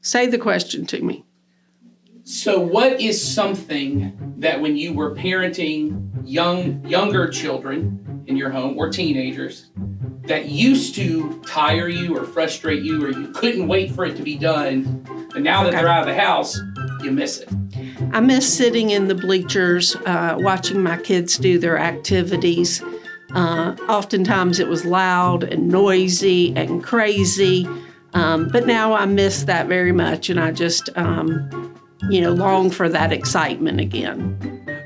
Say the question to me. So what is something that when you were parenting younger children in your home or teenagers that used to tire you or frustrate you or you couldn't wait for it to be done, and now that they're out of the house, you miss it? I miss sitting in the bleachers, watching my kids do their activities. Oftentimes it was loud and noisy and crazy, but now I miss that very much, and I just, long for that excitement again.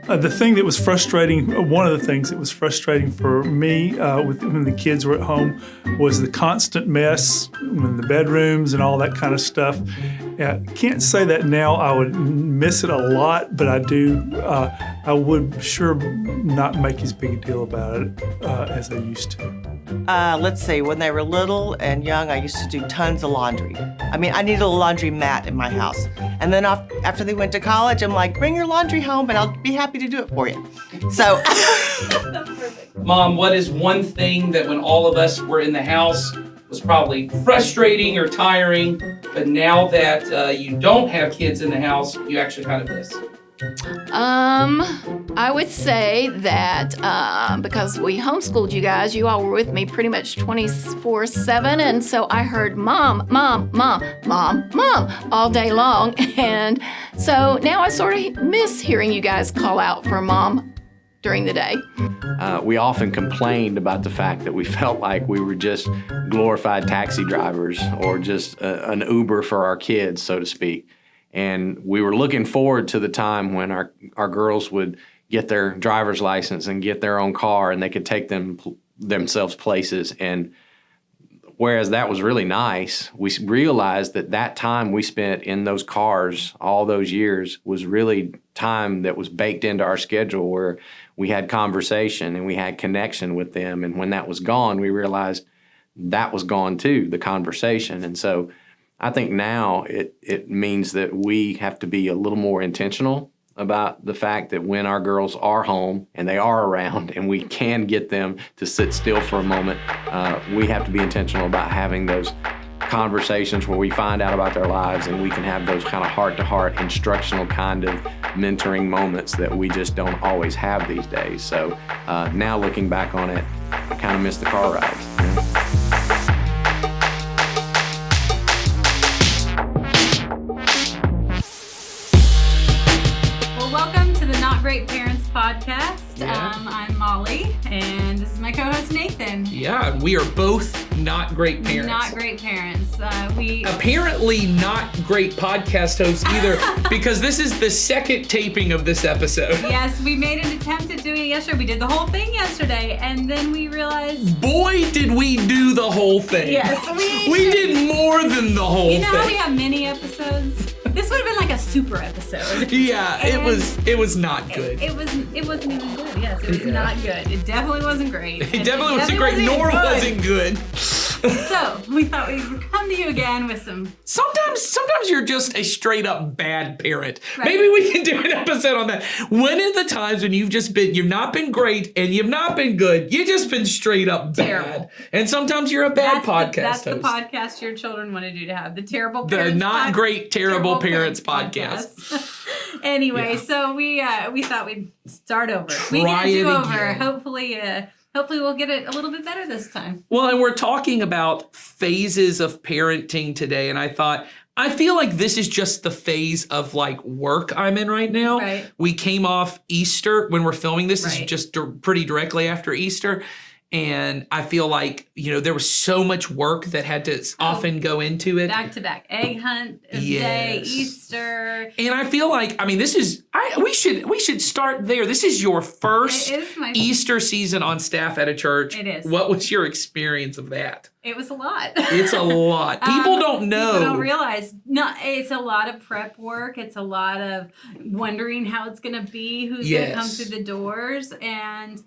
The thing that was frustrating, one of the things that was frustrating for me when the kids were at home was the constant mess in the bedrooms and all that kind of stuff. Can't say that now I would miss it a lot, but I do. I would sure not make as big a deal about it as I used to. Let's see, when they were little and young, I used to do tons of laundry. I mean, I needed a laundry mat in my house. And then after they went to college, I'm like, bring your laundry home and I'll be happy to do it for you. So. Mom, what is one thing that when all of us were in the house was probably frustrating or tiring, but now that you don't have kids in the house, you actually kind of miss? I would say that because we homeschooled you guys, you all were with me pretty much 24/7, and so I heard mom, mom, mom, mom, mom all day long, and so now I sort of miss hearing you guys call out for mom during the day. We often complained about the fact that we felt like we were just glorified taxi drivers or just an Uber for our kids, so to speak. And we were looking forward to the time when our girls would get their driver's license and get their own car and they could take themselves places. And whereas that was really nice, we realized that time we spent in those cars all those years was really time that was baked into our schedule where we had conversation and we had connection with them. And when that was gone, we realized that was gone too, the conversation. And so I think now it means that we have to be a little more intentional about the fact that when our girls are home and they are around and we can get them to sit still for a moment, we have to be intentional about having those conversations where we find out about their lives and we can have those kind of heart-to-heart instructional kind of mentoring moments that we just don't always have these days. So now looking back on it, I kind of miss the car rides. You know? Great Parents Podcast. Yeah. I'm Molly, and this is my co-host Nathan. Yeah, we are both not great parents. Not great parents. We apparently not great podcast hosts either, because this is the second taping of this episode. Yes, we made an attempt at doing it yesterday. We did the whole thing yesterday, and then we realized, boy, did we do the whole thing. Yes, we did more than the whole thing. You know how we have mini episodes? This would have been like a super episode. Yeah, it was not good. It wasn't even good. Yes, it was not good. It definitely wasn't great. It definitely wasn't great, nor wasn't good. So we thought we would come to you again with some. Sometimes you're just a straight up bad parent. Right. Maybe we can do an episode on that. When are the times when you've not been great and you've not been good? You've just been straight up bad. Terrible. And sometimes you're a bad podcast That's host. the podcast your children wanted you to have. The terrible The parents. not great terrible parents podcast. Anyway, so we thought we'd start over. We Try get a it do-over. again. Hopefully we'll get it a little bit better this time. Well, and we're talking about phases of parenting today, and I feel like this is just the phase of like work I'm in right now. Right. We came off Easter when we're filming this. This is Right. just pretty directly after Easter. And I feel like, there was so much work that had to often go into it. Back to back. Egg hunt day, Easter. And I feel like, we should start there. This is your first It is my Easter season on staff at a church. It is. What was your experience of that? It was a lot. It's a lot. People don't know. People don't realize. No, it's a lot of prep work. It's a lot of wondering how it's going to be, who's going to come through the doors. And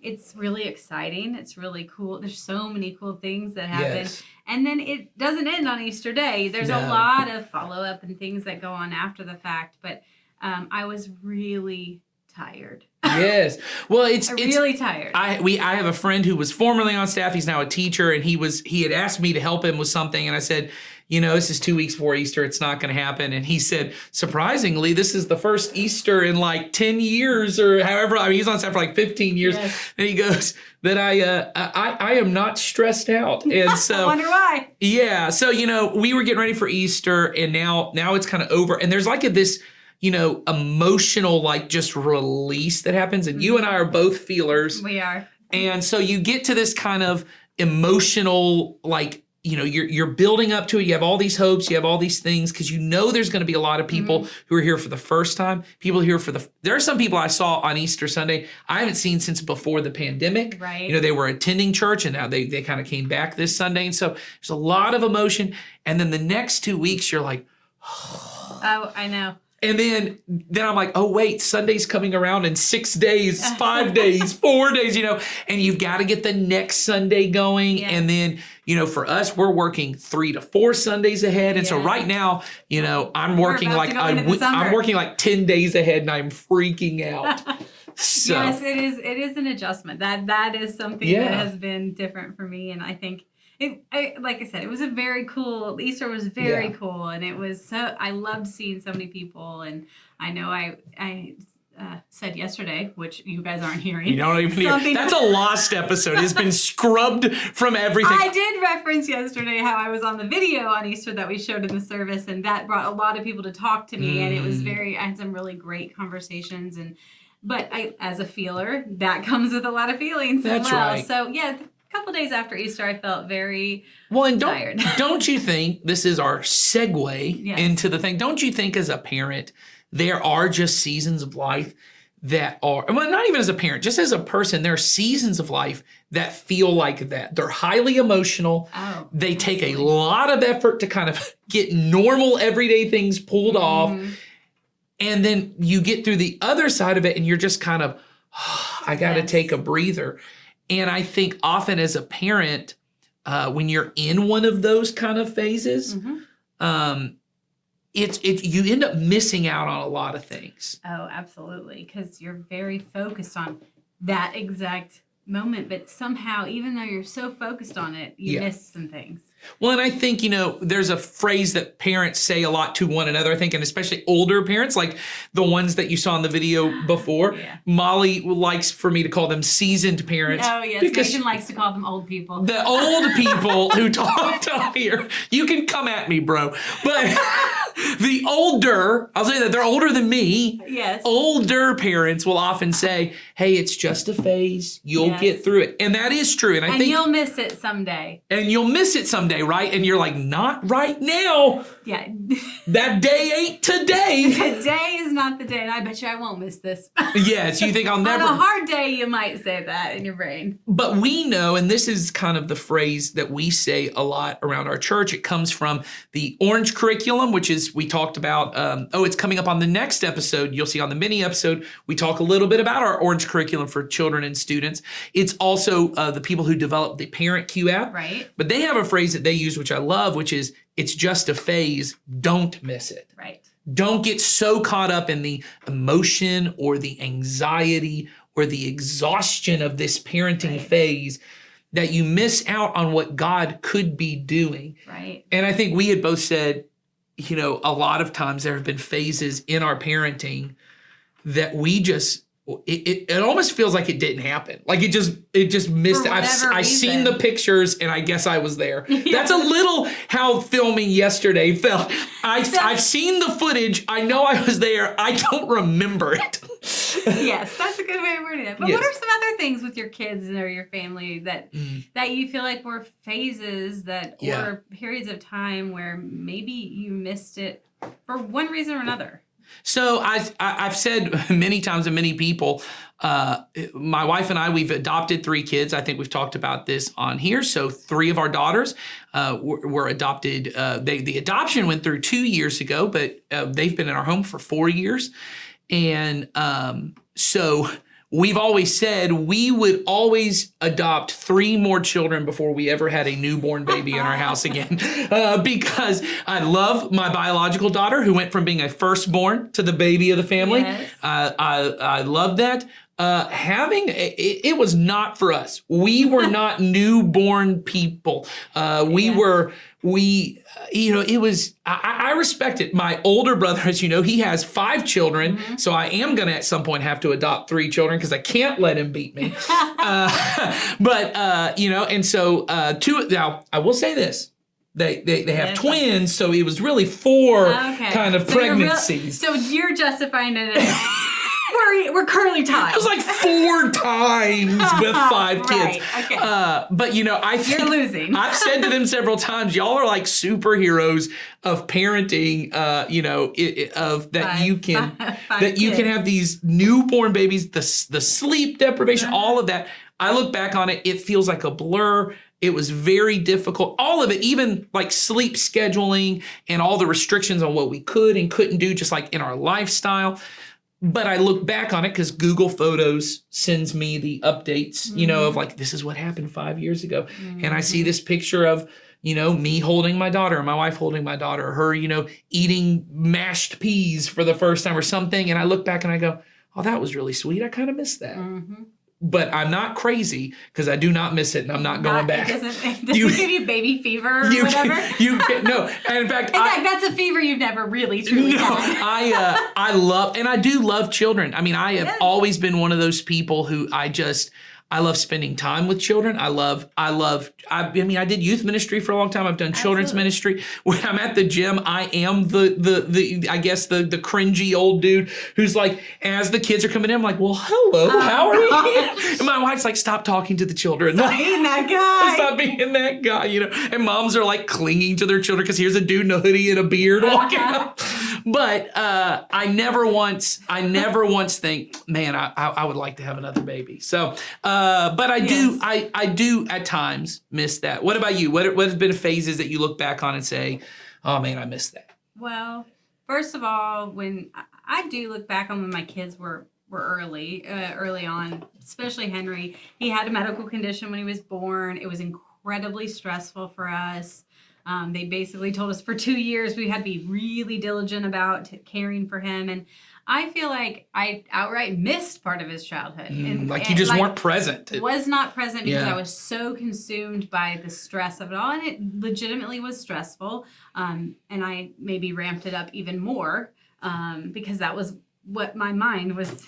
it's really exciting. It's really cool. There's so many cool things that happen. Yes. And then it doesn't end on Easter Day. There's a lot of follow-up and things that go on after the fact. But I was really tired. Yes. Well, it's really tired. I have a friend who was formerly on staff. He's now a teacher, and he had asked me to help him with something, and I said, this is 2 weeks before Easter. It's not going to happen. And he said, surprisingly, this is the first Easter in like 10 years or however. I mean, he's on staff for like 15 years. Yes. And he goes that I am not stressed out. And so I wonder why. yeah. So, we were getting ready for Easter and now it's kind of over. And there's like this, emotional, like just release that happens. And you and I are both feelers. We are. And so you get to this kind of emotional, like, you're building up to it. You have all these hopes. You have all these things because there's going to be a lot of people who are here for the first time. People here there are some people I saw on Easter Sunday I haven't seen since before the pandemic. Right. They were attending church and now they kind of came back this Sunday. And so there's a lot of emotion. And then the next 2 weeks, you're like, Oh, I know. and then I'm like, oh, wait, Sunday's coming around in 6 days, 5 days, 4 days, and you've got to get the next Sunday going. Yes. And then, for us, we're working 3 to 4 Sundays ahead. And so Yes. right now, I'm working about like, to go into the summer. I'm working like 10 days ahead and I'm freaking out. So Yes, it is an adjustment. That is something Yeah. that has been different for me. And I think like I said, it was a very cool, Easter was very Yeah. cool. And it was I loved seeing so many people. And I know I said yesterday, which you guys aren't hearing. you don't even hear. something- That's a lost episode. It's been scrubbed from everything. I did reference yesterday how I was on the video on Easter that we showed in the service, and that brought a lot of people to talk to me, and it was I had some really great conversations, but as a feeler, that comes with a lot of feelings That's as well. right. So yeah, a couple days after Easter, I felt very Well, and tired. don't you think this is our segue Yes. into the thing? Don't you think as a parent, there are just seasons of life that are, well, not even as a parent, just as a person, there are seasons of life that feel like that. They're highly emotional. Oh, They take a lot of effort to kind of get normal everyday things pulled off. And then you get through the other side of it and you're just kind of, I got to Yes. take a breather. And I think often as a parent, when you're in one of those kind of phases, you end up missing out on a lot of things. Oh, absolutely. Because you're very focused on that exact moment. But somehow, even though you're so focused on it, you Yeah. miss some things. Well, and I think, there's a phrase that parents say a lot to one another, I think, and especially older parents, like the ones that you saw in the video before. Yeah. Molly likes for me to call them seasoned parents. Oh, yes. Because Megan likes to call them old people. the old people who talked on here, you can come at me, bro. But the older, I'll say that they're older than me. Yes. Older parents will often say, hey, it's just a phase. You'll Yes. get through it. And that is true. And I And think you'll miss it someday. you'll miss it someday, right? And you're like, not right now. Yeah. That day ain't today. Today is not the day, and I bet you I won't miss this. Yes, you think I'll On never. a hard day, you might say that in your brain. But we know, and this is kind of the phrase that we say a lot around our church. It comes from the Orange Curriculum, which is, we talked about, it's coming up on the next episode. You'll see on the mini episode, we talk a little bit about our Orange Curriculum for children and students. It's also the people who developed the Parent Q app. Right. But they have a phrase that they use, which I love, which is, it's just a phase. Don't miss it. Right. Don't get so caught up in the emotion or the anxiety or the exhaustion of this parenting phase that you miss out on what God could be doing. Right. And I think we had both said, a lot of times there have been phases in our parenting that we just, it almost feels like it didn't happen. Like it just missed For it. whatever I've seen reason. the pictures and I guess I was there. That's a little how filming yesterday felt. I've seen the footage. I know I was there. I don't remember it. Yes, that's a good way of wording it. But Yes. what are some other things with your kids or your family that you feel like were phases or periods of time where maybe you missed it for one reason or another? So I've said many times to many people, my wife and I, we've adopted 3 kids. I think we've talked about this on here. So 3 of our daughters were adopted. The adoption went through 2 years ago, but they've been in our home for 4 years. And so we've always said we would always adopt 3 more children before we ever had a newborn baby in our house again. Because I love my biological daughter who went from being a firstborn to the baby of the family. Yes. I love that. it was not for us. We were not newborn people. It was, I respect it. My older brother, as you know, he has 5 children. Mm-hmm. So I am going to at some point have to adopt 3 children because I can't let him beat me. And so 2, now I will say this. They have twins, so it was really 4 kind of pregnancies. So you're justifying it as we're currently tied. It was like 4 times with 5 kids. Right, okay. But I think You're losing. I've said to them several times, y'all are like superheroes of parenting. You can have these newborn babies, the sleep deprivation, all of that. I look back on it, it feels like a blur. It was very difficult. All of it, even like sleep scheduling and all the restrictions on what we could and couldn't do, just like in our lifestyle. But I look back on it because Google Photos sends me the updates, of like, this is what happened 5 years ago. Mm-hmm. And I see this picture of, me holding my daughter, my wife holding my daughter, her, eating mashed peas for the first time or something. And I look back and I go, oh, that was really sweet. I kind of missed that. Mm-hmm. But I'm not crazy because I do not miss it, and I'm not going back. It doesn't give you baby fever or whatever? No. And in fact, that's a fever you've never really truly had. I love, and I do love children. I mean, I have always been one of those people who I love spending time with children. I did youth ministry for a long time. I've done children's ministry. When I'm at the gym, I am the cringy old dude who's like, as the kids are coming in, I'm like, well, hello, how are you? And my wife's like, stop talking to the children. Stop being that guy. Stop being that guy, And moms are like clinging to their children because here's a dude in a hoodie and a beard walking up. But I never once think, man, I would like to have another baby. So, but I do at times miss that. What about you? What has been phases that you look back on and say, oh man, I missed that? Well, first of all, when I do look back on when my kids were early on, especially Henry, he had a medical condition when he was born. It was incredibly stressful for us. They basically told us for 2 years we had to be really diligent about caring for him. And I feel like I outright missed part of his childhood. You just weren't present. Was not present because I was so consumed by the stress of it all. And it legitimately was stressful. And I maybe ramped it up even more because that was what my mind was,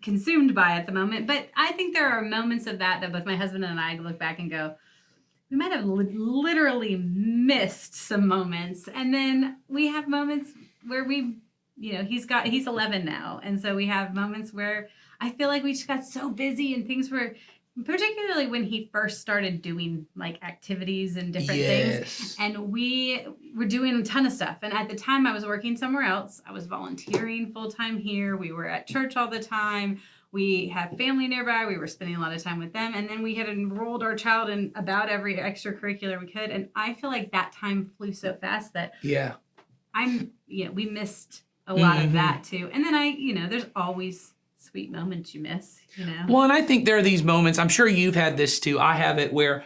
consumed by at the moment. But I think there are moments of that both my husband and I look back and go, we might have literally missed some moments. And then we have moments where he's 11 now. And so we have moments where I feel like we just got so busy and things were, particularly when he first started doing like activities and different things. And we were doing a ton of stuff. And at the time I was working somewhere else. I was volunteering full-time here. We were at church all the time. We had family nearby. We were spending a lot of time with them. And then we had enrolled our child in about every extracurricular we could. And I feel like that time flew so fast that we missed a lot of that too. And then there's always sweet moments you miss, Well, and I think there are these moments, I'm sure you've had this too. I have it where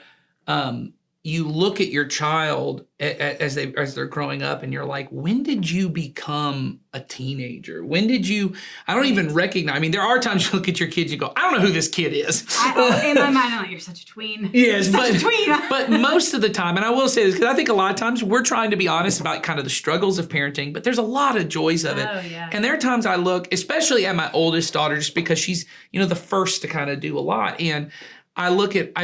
you look at your child as they're growing up and you're like, when did you become a teenager? When did you, I don't even recognize, there are times you look at your kids and you go, I don't know who this kid is. In my mind, I'm like, you're such a tween. Yes, such a tween. But most of the time, and I will say this, because I think a lot of times we're trying to be honest about kind of the struggles of parenting, but there's a lot of joys of it. Oh, yeah. And there are times I look, especially at my oldest daughter, just because she's, the first to kind of do a lot. And I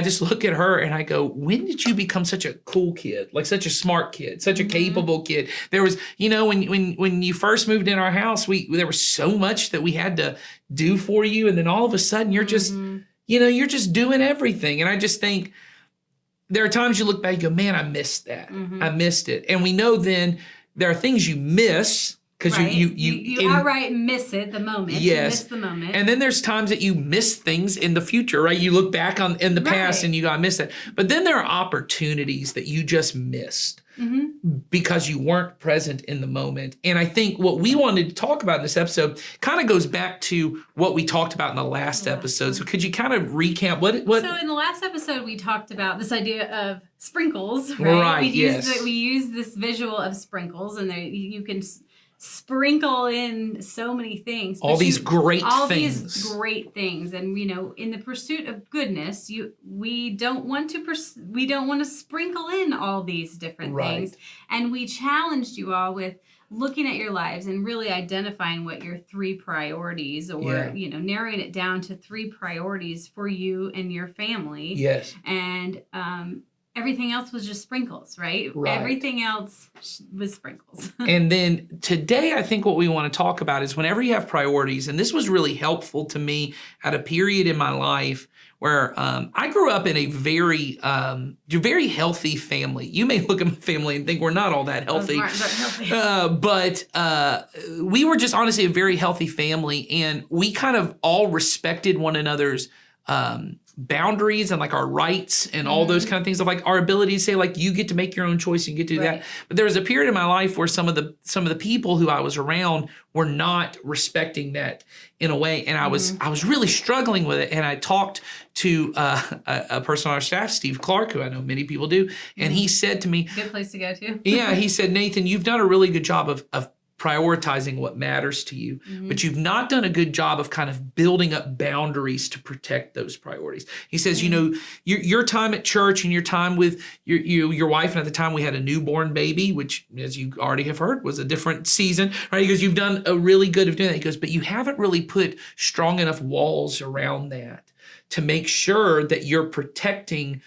just look at her and I go, when did you become such a cool kid? Like such a smart kid, such a capable kid? There was, when you first moved in our house, there was so much that we had to do for you. And then all of a sudden you're just, you're just doing everything. And I just think there are times you look back and go, man, I missed that. I missed it. And we know then there are things you miss. Because you outright miss it, the moment. Yes. You miss the moment. And then there's times that you miss things in the future, right? You look back in the past and you got missed it. But then there are opportunities that you just missed because you weren't present in the moment. And I think what we wanted to talk about in this episode kind of goes back to what we talked about in the last episode. So could you kind of recap what? So in the last episode, we talked about this idea of sprinkles, right? Right, We use this visual of sprinkles, and you can sprinkle in so many things. All but these great all things. these great things, and in the pursuit of goodness, we don't want to sprinkle in all these different things. And we challenged you all with looking at your lives and really identifying what your 3 priorities, or narrowing it down to 3 priorities for you and your family. Yes. And everything else was just sprinkles, right? Everything else was sprinkles. And then today, I think what we want to talk about is whenever you have priorities, and this was really helpful to me at a period in my life where I grew up in a very healthy family. You may look at my family and think we're not all that healthy. But we were just honestly a very healthy family, and we kind of all respected one another's boundaries and like our rights and all those kind of things, of like our ability to say like, you get to make your own choice, you get to do that. But there was a period in my life where some of the people who I was around were not respecting that in a way, and I was really struggling with it. And I talked to a person on our staff, Steve Clark, who I know many people do, and he said to me, good place to go to. Yeah, he said, Nathan, you've done a really good job of prioritizing what matters to you, but you've not done a good job of kind of building up boundaries to protect those priorities. He says, your time at church and your time with your wife, and at the time we had a newborn baby, which, as you already have heard, was a different season, right? He goes, you've done a really good of doing that. He goes, but you haven't really put strong enough walls around that to make sure that you're protecting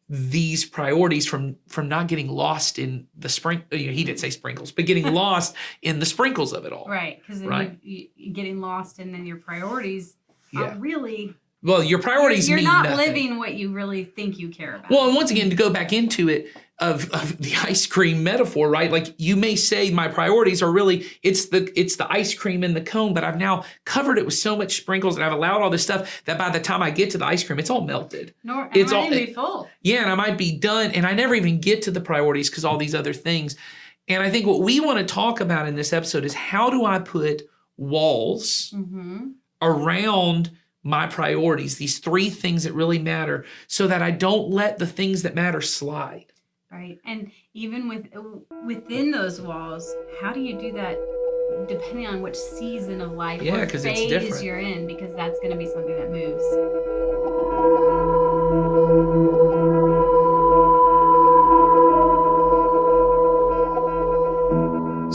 these priorities from not getting lost in the he didn't say sprinkles, but getting lost in the sprinkles of it all. Right, because then you getting lost, and then your priorities aren't really. Well, your priorities you're mean not nothing. living what you really think you care about. Well, and once again, to go back into it, of the ice cream metaphor, right? Like, you may say my priorities are really, it's the ice cream in the cone, but I've now covered it with so much sprinkles, and I've allowed all this stuff that by the time I get to the ice cream, it's all melted. It's all be full. Yeah, and I might be done, and I never even get to the priorities because all these other things. And I think what we want to talk about in this episode is, how do I put walls around my priorities, these 3 things that really matter, so that I don't let the things that matter slide. Right. And even within those walls, how do you do that depending on which season of life or phase you're in? Because that's going to be something that moves.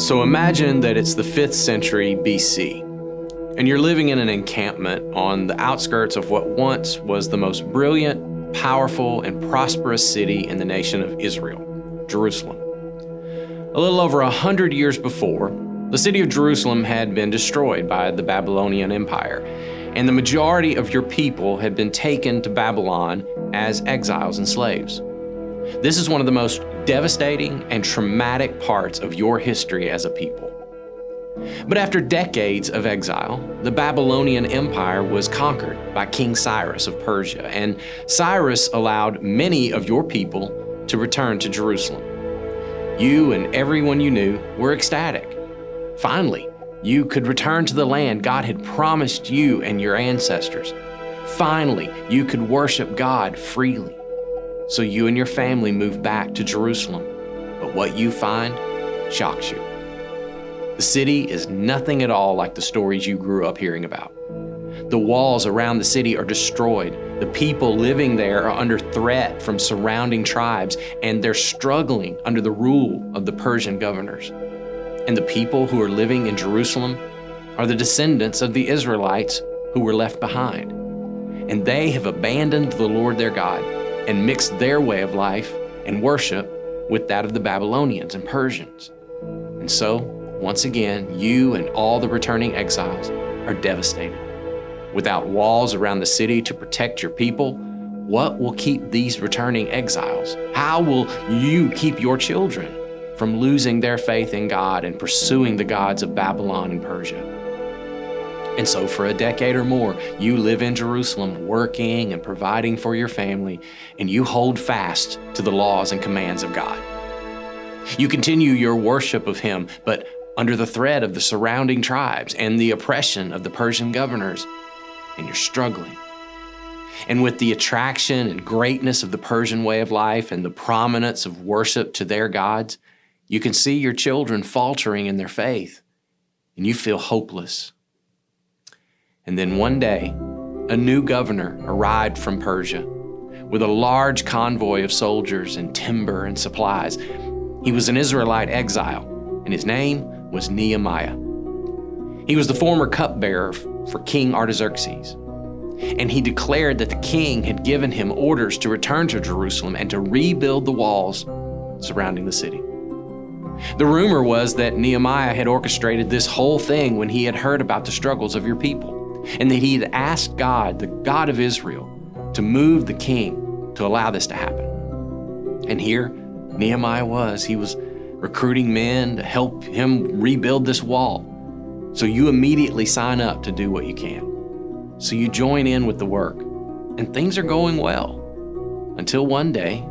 So imagine that it's the 5th century BC, and you're living in an encampment on the outskirts of what once was the most brilliant, powerful, and prosperous city in the nation of Israel, Jerusalem. A little over 100 years before, the city of Jerusalem had been destroyed by the Babylonian Empire, and the majority of your people had been taken to Babylon as exiles and slaves. This is one of the most devastating and traumatic parts of your history as a people. But after decades of exile, the Babylonian Empire was conquered by King Cyrus of Persia, and Cyrus allowed many of your people to return to Jerusalem. You and everyone you knew were ecstatic. Finally, you could return to the land God had promised you and your ancestors. Finally, you could worship God freely. So you and your family moved back to Jerusalem. But what you find shocks you. The city is nothing at all like the stories you grew up hearing about. The walls around the city are destroyed. The people living there are under threat from surrounding tribes, and they're struggling under the rule of the Persian governors. And the people who are living in Jerusalem are the descendants of the Israelites who were left behind. And they have abandoned the Lord their God and mixed their way of life and worship with that of the Babylonians and Persians. And so, once again, you and all the returning exiles are devastated. Without walls around the city to protect your people, what will keep these returning exiles? How will you keep your children from losing their faith in God and pursuing the gods of Babylon and Persia? And so for a decade or more, you live in Jerusalem, working and providing for your family, and you hold fast to the laws and commands of God. You continue your worship of Him, but under the threat of the surrounding tribes and the oppression of the Persian governors, and you're struggling. And with the attraction and greatness of the Persian way of life and the prominence of worship to their gods, you can see your children faltering in their faith, and you feel hopeless. And then one day, a new governor arrived from Persia with a large convoy of soldiers and timber and supplies. He was an Israelite exile, and his name was Nehemiah. He was the former cupbearer for King Artaxerxes, and he declared that the king had given him orders to return to Jerusalem and to rebuild the walls surrounding the city. The rumor was that Nehemiah had orchestrated this whole thing when he had heard about the struggles of your people, and that he had asked God, the God of Israel, to move the king to allow this to happen. And here Nehemiah was. He was recruiting men to help him rebuild this wall. So you immediately sign up to do what you can. So you join in with the work, and things are going well. Until one day,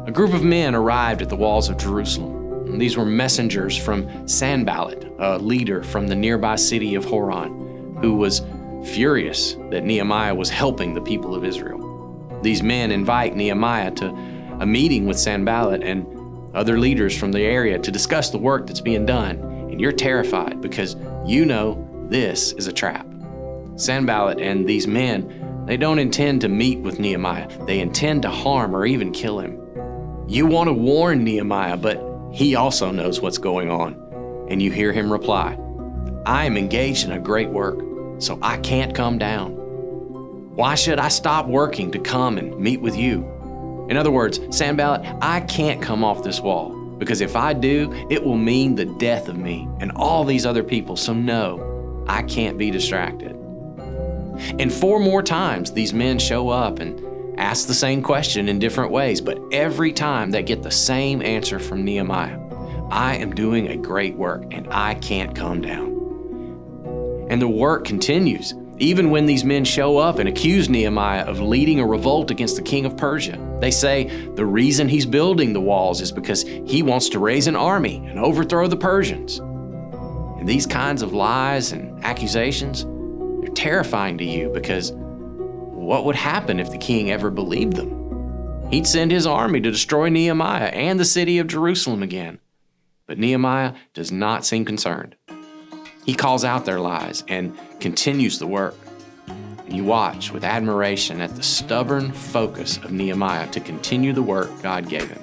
a group of men arrived at the walls of Jerusalem. And these were messengers from Sanballat, a leader from the nearby city of Horon, who was furious that Nehemiah was helping the people of Israel. These men invite Nehemiah to a meeting with Sanballat and other leaders from the area to discuss the work that's being done. And you're terrified because you know this is a trap. Sanballat and these men, they don't intend to meet with Nehemiah. They intend to harm or even kill him. You want to warn Nehemiah, but he also knows what's going on. And you hear him reply, I am engaged in a great work, so I can't come down. Why should I stop working to come and meet with you? In other words, Sanballat, I can't come off this wall, because if I do, it will mean the death of me and all these other people. So no, I can't be distracted. And 4 more times, these men show up and ask the same question in different ways, but every time they get the same answer from Nehemiah. I am doing a great work and I can't come down. And the work continues, even when these men show up and accuse Nehemiah of leading a revolt against the king of Persia. They say the reason he's building the walls is because he wants to raise an army and overthrow the Persians. And these kinds of lies and accusations, they're terrifying to you because what would happen if the king ever believed them? He'd send his army to destroy Nehemiah and the city of Jerusalem again. But Nehemiah does not seem concerned. He calls out their lies and continues the work. And you watch with admiration at the stubborn focus of Nehemiah to continue the work God gave him.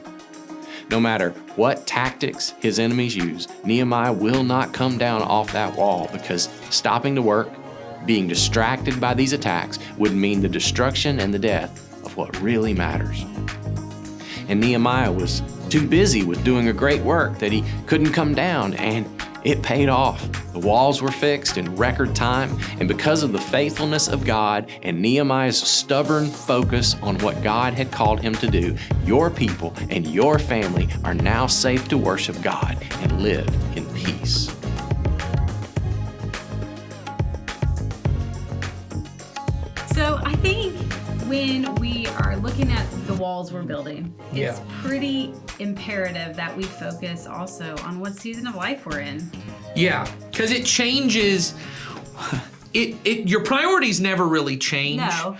No matter what tactics his enemies use, Nehemiah will not come down off that wall because stopping the work, being distracted by these attacks, would mean the destruction and the death of what really matters. And Nehemiah was too busy with doing a great work that he couldn't come down, and it paid off. The walls were fixed in record time, and because of the faithfulness of God and Nehemiah's stubborn focus on what God had called him to do, your people and your family are now safe to worship God and live in peace. So I think when we are looking at the walls we're building, it's pretty imperative that we focus also on what season of life we're in. Yeah, because it changes. Your priorities never really change. No.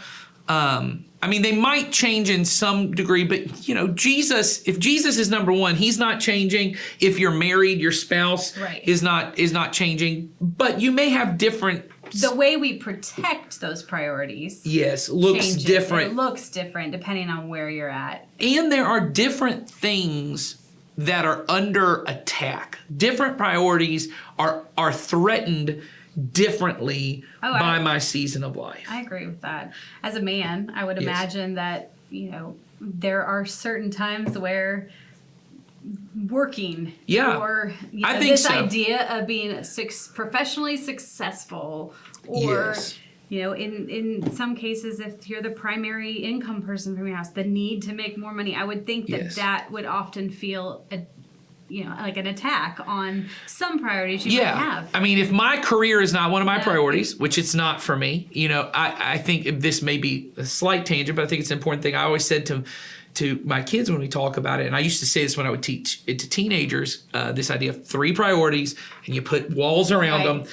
I mean, they might change in some degree, but if Jesus is number one, he's not changing. If you're married, your spouse is not changing. But you may have different. The way we protect those priorities, looks changes. different. It looks different depending on where you're at. And there are different things that are under attack. Different priorities are threatened differently by my season of life. I agree with that. As a man, I would imagine that, there are certain times where working or I think this so. idea of being professionally successful or in some cases, if you're the primary income person from your house, the need to make more money, I would think that would often feel like an attack on some priorities you might have. I mean, if my career is not one of my priorities, which it's not for me, I think this may be a slight tangent, but I think it's an important thing. I always said to my kids when we talk about it, and I used to say this when I would teach it to teenagers, this idea of 3 priorities, and you put walls around them.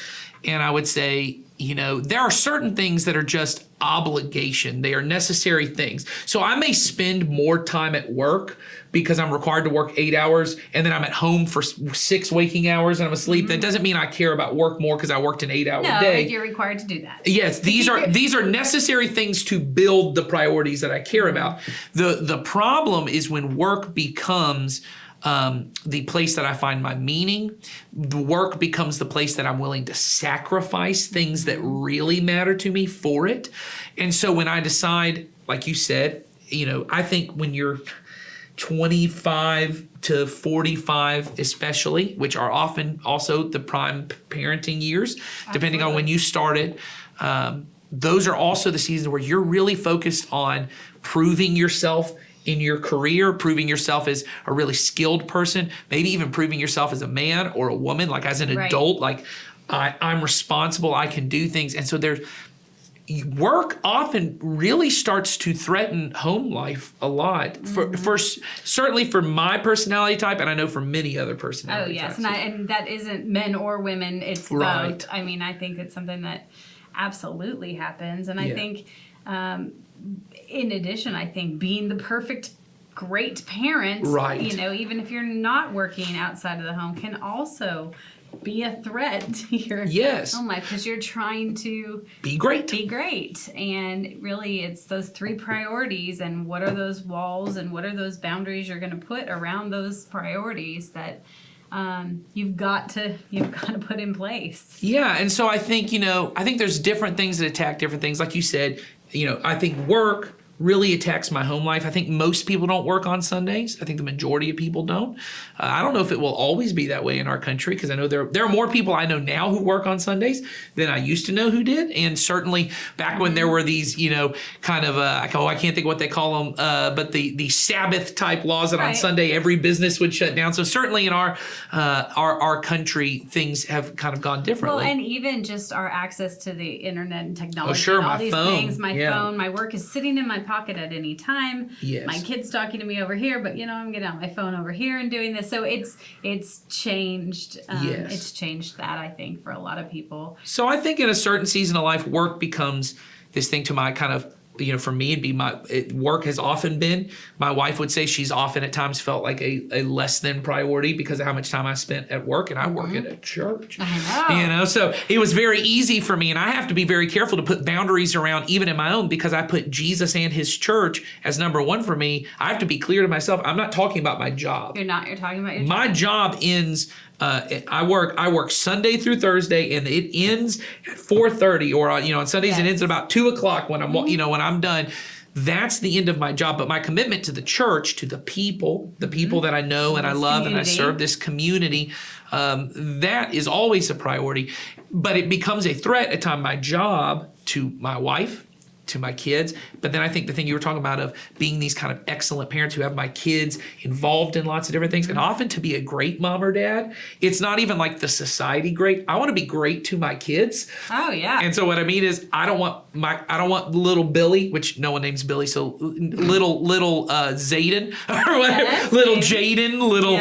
And I would say, there are certain things that are just obligation. They are necessary things. So I may spend more time at work because I'm required to work 8 hours, and then I'm at home for 6 waking hours and I'm asleep. That doesn't mean I care about work more because I worked an 8-hour day. No, you're required to do that. Yes, these are necessary things to build the priorities that I care about. The problem is when work becomes the place that I find my meaning. The work becomes the place that I'm willing to sacrifice things that really matter to me for it. And so when I decide, like you said, I think when you're 25 to 45 especially, which are often also the prime parenting years, depending on when you started, those are also the seasons where you're really focused on proving yourself in your career, proving yourself as a really skilled person, maybe even proving yourself as a man or a woman, like as an adult, like I'm responsible, I can do things. And so work often really starts to threaten home life a lot. For certainly for my personality type, and I know for many other personality types. And that isn't men or women, it's both. I mean, I think it's something that absolutely happens. And I think in addition, I think being the perfect great parent, even if you're not working outside of the home, can also be a threat to your home life because you're trying to be great. And really it's those 3 priorities, and what are those walls and what are those boundaries you're going to put around those priorities that you've got to put in place. Yeah, and so I think there's different things that attack different things. Like you said, I think work really attacks my home life. I think most people don't work on Sundays. I think the majority of people don't. I don't know if it will always be that way in our country, because I know there are more people I know now who work on Sundays than I used to know who did. And certainly back when there were these, kind of, I can't think what they call them, but the Sabbath type laws that on Sunday every business would shut down. So certainly in our country, things have kind of gone differently. Well, and even just our access to the internet and technology. Oh, sure, and all my these phone. Things, my phone, my work is sitting in my pocket at any time. Yes. My kid's talking to me over here, but I'm getting on my phone over here and doing this. So it's changed. It's changed that, I think, for a lot of people. So I think in a certain season of life, work becomes this thing to my kind of, for me, it'd be work has often been, my wife would say she's often at times felt like a less than priority because of how much time I spent at work, and I work at a church. I know. So it was very easy for me, and I have to be very careful to put boundaries around even in my own, because I put Jesus and his church as number one for me. I have to be clear to myself, I'm not talking about my job. You're talking about your job. My job ends, I work Sunday through Thursday, and it ends at 4:30, or on Sundays it ends at about 2:00 when I'm when I'm done. That's the end of my job. But my commitment to the church, to the people that I know and I love and I serve, this community, that is always a priority. But it becomes a threat at times, my job to my wife, to my kids. But then I think the thing you were talking about of being these kind of excellent parents who have my kids involved in lots of different things, and often to be a great mom or dad, it's not even like the society great. I want to be great to my kids. Oh yeah. And so what I mean is I don't want little Billy, which no one names Billy, so little Zayden or whatever, little Jaden, little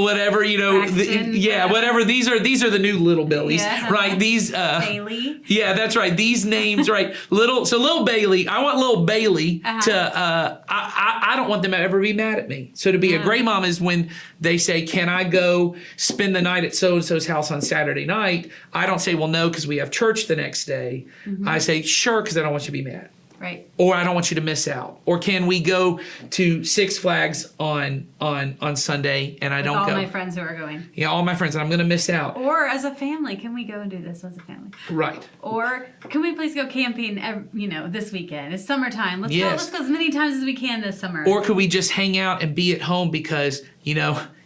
whatever, whatever. These are the new little Billies, right? These Bailey. Yeah, that's right. These names, right? Little Bailey. I want little Bailey to. I don't want them to ever be mad at me. So to be a great mom is when they say, "Can I go spend the night at so and so's house on Saturday night?" I don't say, "Well, no, because we have church the next day." I say, "Sure," because I don't want you to be mad. Right. Or I don't want you to miss out. Or can we go to Six Flags on Sunday and I don't all go? All my friends who are going. Yeah, all my friends, and I'm going to miss out. Or as a family, can we go and do this as a family? Right. Or can we please go camping? This weekend. It's summertime. Let's go as many times as we can this summer. Or could we just hang out and be at home because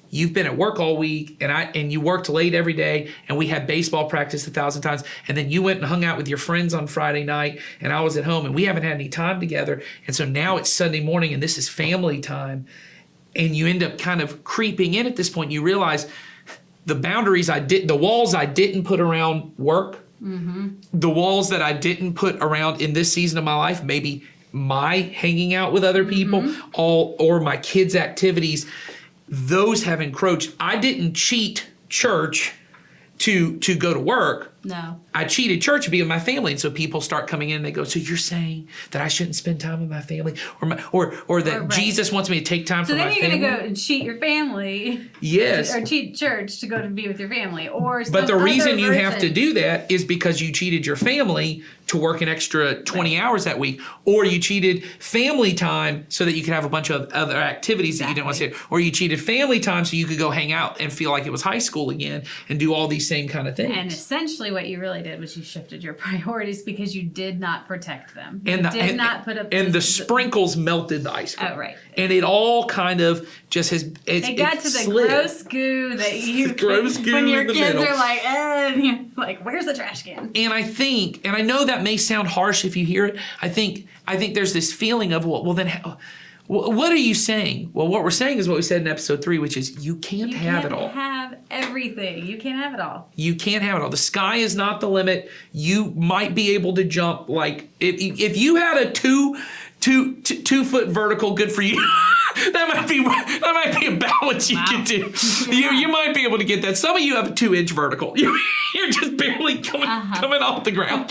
you've been at work all week and you worked late every day, and we had baseball practice 1,000 times, and then you went and hung out with your friends on Friday night and I was at home and we haven't had any time together, and so now it's Sunday morning and this is family time, and you end up kind of creeping in at this point. You realize the walls I didn't put around work, the walls that I didn't put around in this season of my life, maybe my hanging out with other people, or my kids' activities, those have encroached. I didn't cheat church to go to work. No. I cheated church to be with my family, and so people start coming in and they go, so you're saying that I shouldn't spend time with my family, or that Right. Jesus wants me to take time So for my then you're family? going to go and cheat your family. Yes. Or cheat church to go to be with your family. Or some But the other reason you have to version. do that is because you cheated your family to work an extra 20 hours that week, or you cheated family time so that you could have a bunch of other activities that you didn't want to do, or you cheated family time so you could go hang out and feel like it was high school again and do all these same kind of things. And essentially, what you really did was you shifted your priorities because you did not protect them. And You the, did and, not put up. and the sprinkles melted the ice cream. Oh, right. And it all kind of just has. It got to the slid. gross goo that you. The gross goo when your in the kids middle. are like, and you're like, where's the trash can? And I think, and I know that may sound harsh if you hear it. I think there's this feeling of well then. What are you saying? Well, what we're saying is what we said in episode 3, which is you can't have it all. You can't have everything. You can't have it all. You can't have it all. The sky is not the limit. You might be able to jump like if you had a two foot vertical, good for you. that might be about what you can do. You might be able to get that. Some of you have a 2-inch vertical. You're just barely coming off the ground.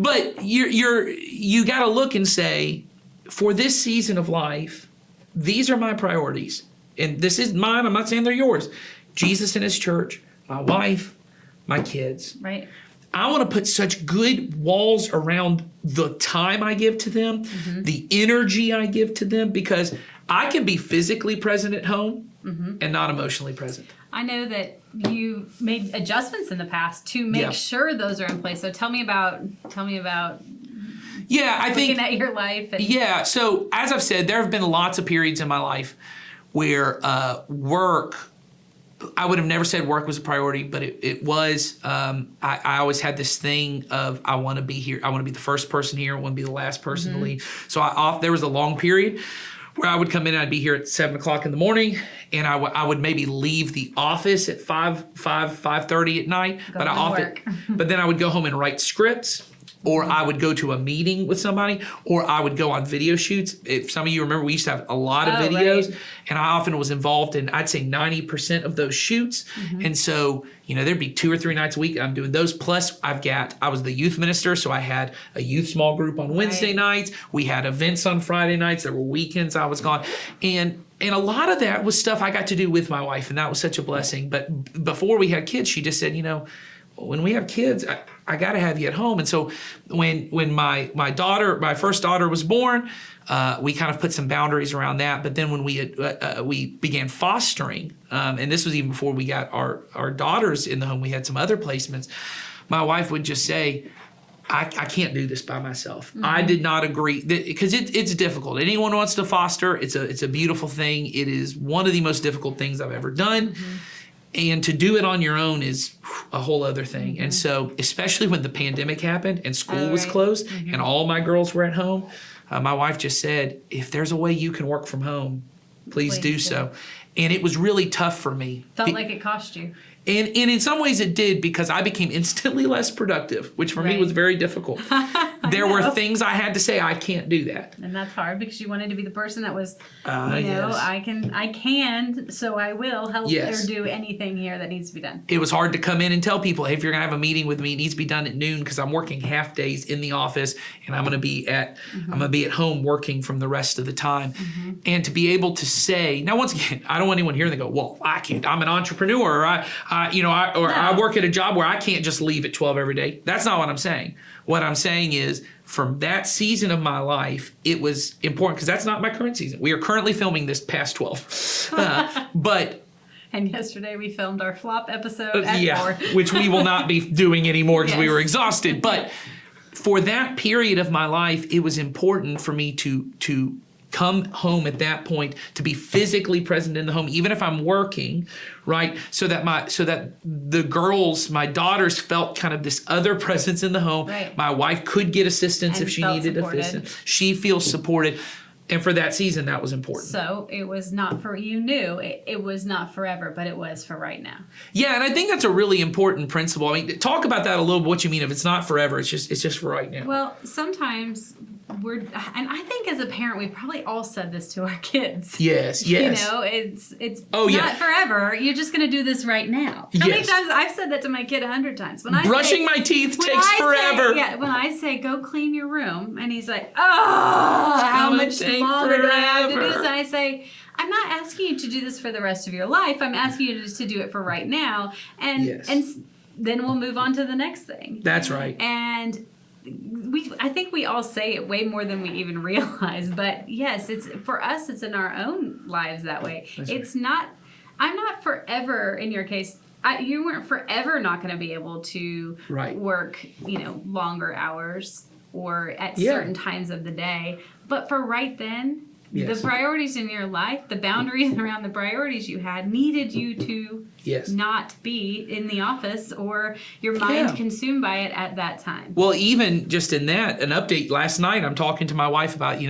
But you got to look and say, for this season of life, these are my priorities. And this is mine. I'm not saying they're yours. Jesus and his church, my wife, my kids. Right. I want to put such good walls around the time I give to them, the energy I give to them, because I can be physically present at home and not emotionally present. I know that you made adjustments in the past to make Yeah. sure those are in place. So tell me about Yeah, I think. looking at your life. And, Yeah, so as I've said, there have been lots of periods in my life where work, I would have never said work was a priority, but it was. I always had this thing of I want to be here. I want to be the first person here. I want to be the last person to leave. So there was a long period where I would come in and I'd be here at 7 o'clock in the morning, and I would maybe leave the office at 5:30 at night. Go home and work. But then I would go home and write scripts. Or I would go to a meeting with somebody, or I would go on video shoots. If some of you remember, we used to have a lot of videos, right. and I often was involved in, I'd say 90% of those shoots. And so, there'd be 2 or 3 nights a week I'm doing those. Plus I was the youth minister, so I had a youth small group on Wednesday nights. We had events on Friday nights. There were weekends I was gone. And a lot of that was stuff I got to do with my wife, and that was such a blessing. But before we had kids, she just said, when we have kids, I got to have you at home. And so when my first daughter was born, we kind of put some boundaries around that. But then when we began fostering, and this was even before we got our daughters in the home, we had some other placements. My wife would just say, I can't do this by myself. I did not agree because it's difficult. Anyone wants to foster, it's a beautiful thing. It is one of the most difficult things I've ever done. And to do it on your own is a whole other thing. And so, especially when the pandemic happened and school was closed and all my girls were at home, my wife just said, if there's a way you can work from home, please do so. And it was really tough for me. Felt like it cost you. And in some ways it did, because I became instantly less productive, which for me was very difficult. There were things I had to say, I can't do that. And that's hard because you wanted to be the person that was, Yes. I can, so I will help Yes. or do anything here that needs to be done. It was hard to come in and tell people, hey, if you're going to have a meeting with me, it needs to be done at noon because I'm working half days in the office and I'm going to be at home working from the rest of the time. And to be able to say, now once again, I don't want anyone here and they go, well, I can't, I'm an entrepreneur, or I work at a job where I can't just leave at 12 every day. That's not what I'm saying. What I'm saying is, from that season of my life, it was important because that's not my current season. We are currently filming this past 12. But And yesterday we filmed our flop episode at 4. which we will not be doing anymore because we Yes. were exhausted. But for that period of my life, it was important for me to come home at that point, to be physically present in the home, even if I'm working, right? So that the girls, my daughters, felt kind of this other presence in the home. Right. My wife could get assistance And if she felt needed supported. assistance. She feels supported. And for that season, that was important. So it was not for, you knew it was not forever, but it was for right now. Yeah, and I think that's a really important principle. I mean, talk about that a little bit, what you mean if it's not forever, it's just for right now. Well, sometimes and I think as a parent, we probably all said this to our kids. Yes. You know, it's not forever. You're just going to do this right now. How many times I've said that to my kid 100 times? When Brushing my teeth takes forever. When I say go clean your room, and he's like, oh, how much longer do I have to do this? And I say, I'm not asking you to do this for the rest of your life. I'm asking you just to do it for right now, and then we'll move on to the next thing. That's right. And I think we all say it way more than we even realize, but yes, it's for us, it's in our own lives that way. It's not, I'm not forever, in your case, you weren't forever not going to be able to work, longer hours or at certain times of the day, but for right then, the priorities in your life, the boundaries around the priorities you had needed you to not be in the office or your mind consumed by it at that time. Well, even just in that, an update last night, I'm talking to my wife about,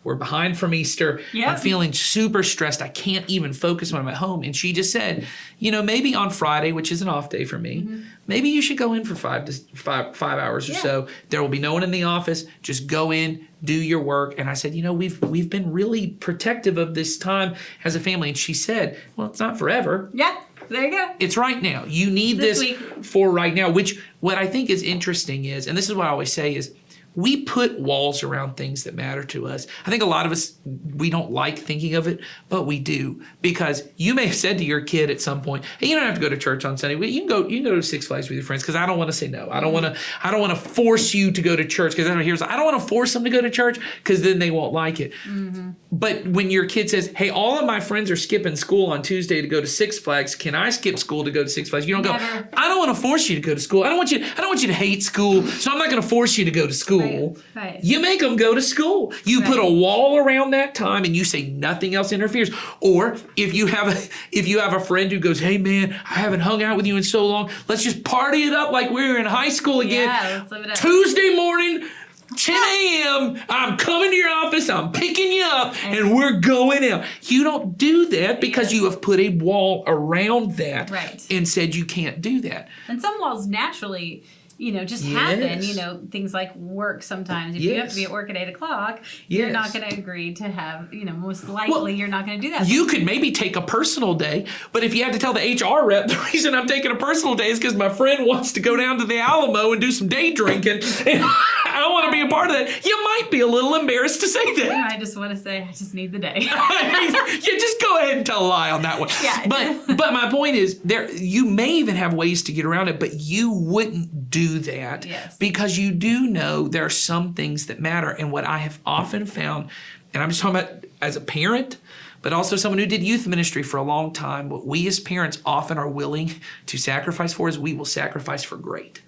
we're behind from Easter. Yep. I'm feeling super stressed. I can't even focus when I'm at home. And she just said, maybe on Friday, which is an off day for me, maybe you should go in for five hours or so. There will be no one in the office. Just go in, do your work. And I said, we've been really protective of this time as a family. And she said, well, it's not forever. Yeah. There you go. It's right now. You need this for right now, which what I think is interesting is, and this is what I always say is, we put walls around things that matter to us. I think a lot of us, we don't like thinking of it, but we do. Because you may have said to your kid at some point, hey, you don't have to go to church on Sunday. You can go to Six Flags with your friends, because I don't want to say no. I don't want to force you to go to church, because I don't want to force them to go to church, because then they won't like it. Mm-hmm. But when your kid says, hey, all of my friends are skipping school on Tuesday to go to Six Flags, can I skip school to go to Six Flags? You don't go, I don't want to force you to go to school. I don't want you to hate school, so I'm not going to force you to go to school. Right. You make them go to school. You put a wall around that time, and you say nothing else interferes. Or if you have a friend who goes, hey man, I haven't hung out with you in so long, let's just party it up like we were in high school again. Yeah, let's live it up. Tuesday morning, 10 a.m., I'm coming to your office, I'm picking you up, and we're going out. You don't do that because you have put a wall around that and said you can't do that. And some walls naturally just happen, things like work sometimes. If you have to be at work at 8 o'clock, you're not going to agree to have, most likely you're not going to do that. You could maybe take a personal day, but if you had to tell the HR rep, the reason I'm taking a personal day is because my friend wants to go down to the Alamo and do some day drinking, and I want to be a part of that, you might be a little embarrassed to say that. I just want to say, I just need the day. Just go ahead and tell a lie on that one. Yeah. But my point is, you may even have ways to get around it, but you wouldn't do that because you do know there are some things that matter. And what I have often found, and I'm just talking about as a parent, but also someone who did youth ministry for a long time, what we as parents often are willing to sacrifice for is we will sacrifice for great.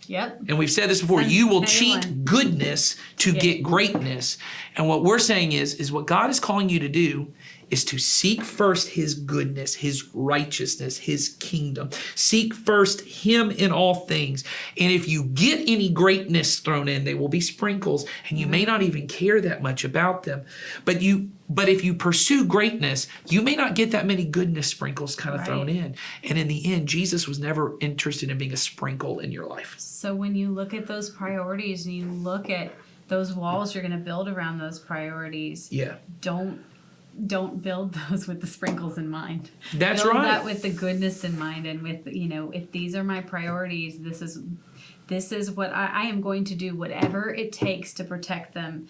Yep. And we've said this before, you will cheat goodness to get greatness. And what we're saying is what God is calling you to do is to seek first his goodness, his righteousness, his kingdom. Seek first him in all things. And if you get any greatness thrown in, they will be sprinkles, and you may not even care that much about them. But if you pursue greatness, you may not get that many goodness sprinkles kind of thrown in. And in the end, Jesus was never interested in being a sprinkle in your life. So when you look at those priorities and you look at those walls you're going to build around those priorities, don't build those with the sprinkles in mind. That's build right. That with the goodness in mind, and with if these are my priorities, this is what I am going to do, whatever it takes to protect them,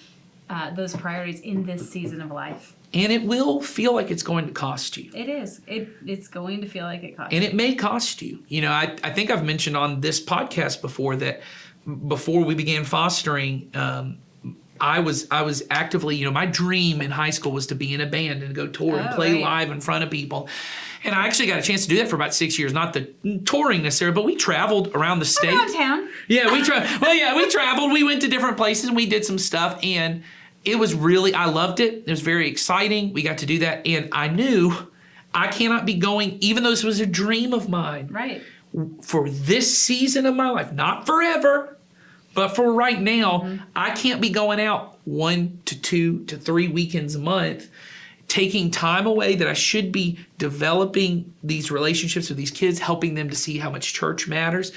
those priorities in this season of life. And it will feel like it's going to cost you. It is. It's going to feel like it costs. And it may cost you. I think I've mentioned on this podcast before that before we began fostering. I was actively, my dream in high school was to be in a band and go tour and play live in front of people. And I actually got a chance to do that for about 6 years. Not the touring necessarily, but we traveled around the state. Around town. Yeah, we traveled. We went to different places and we did some stuff. And it was I loved it. It was very exciting. We got to do that. And I knew I cannot be going, even though this was a dream of mine. Right. For this season of my life, not forever, but for right now, I can't be going out 1 to 2 to 3 weekends a month, taking time away that I should be developing these relationships with these kids, helping them to see how much church matters,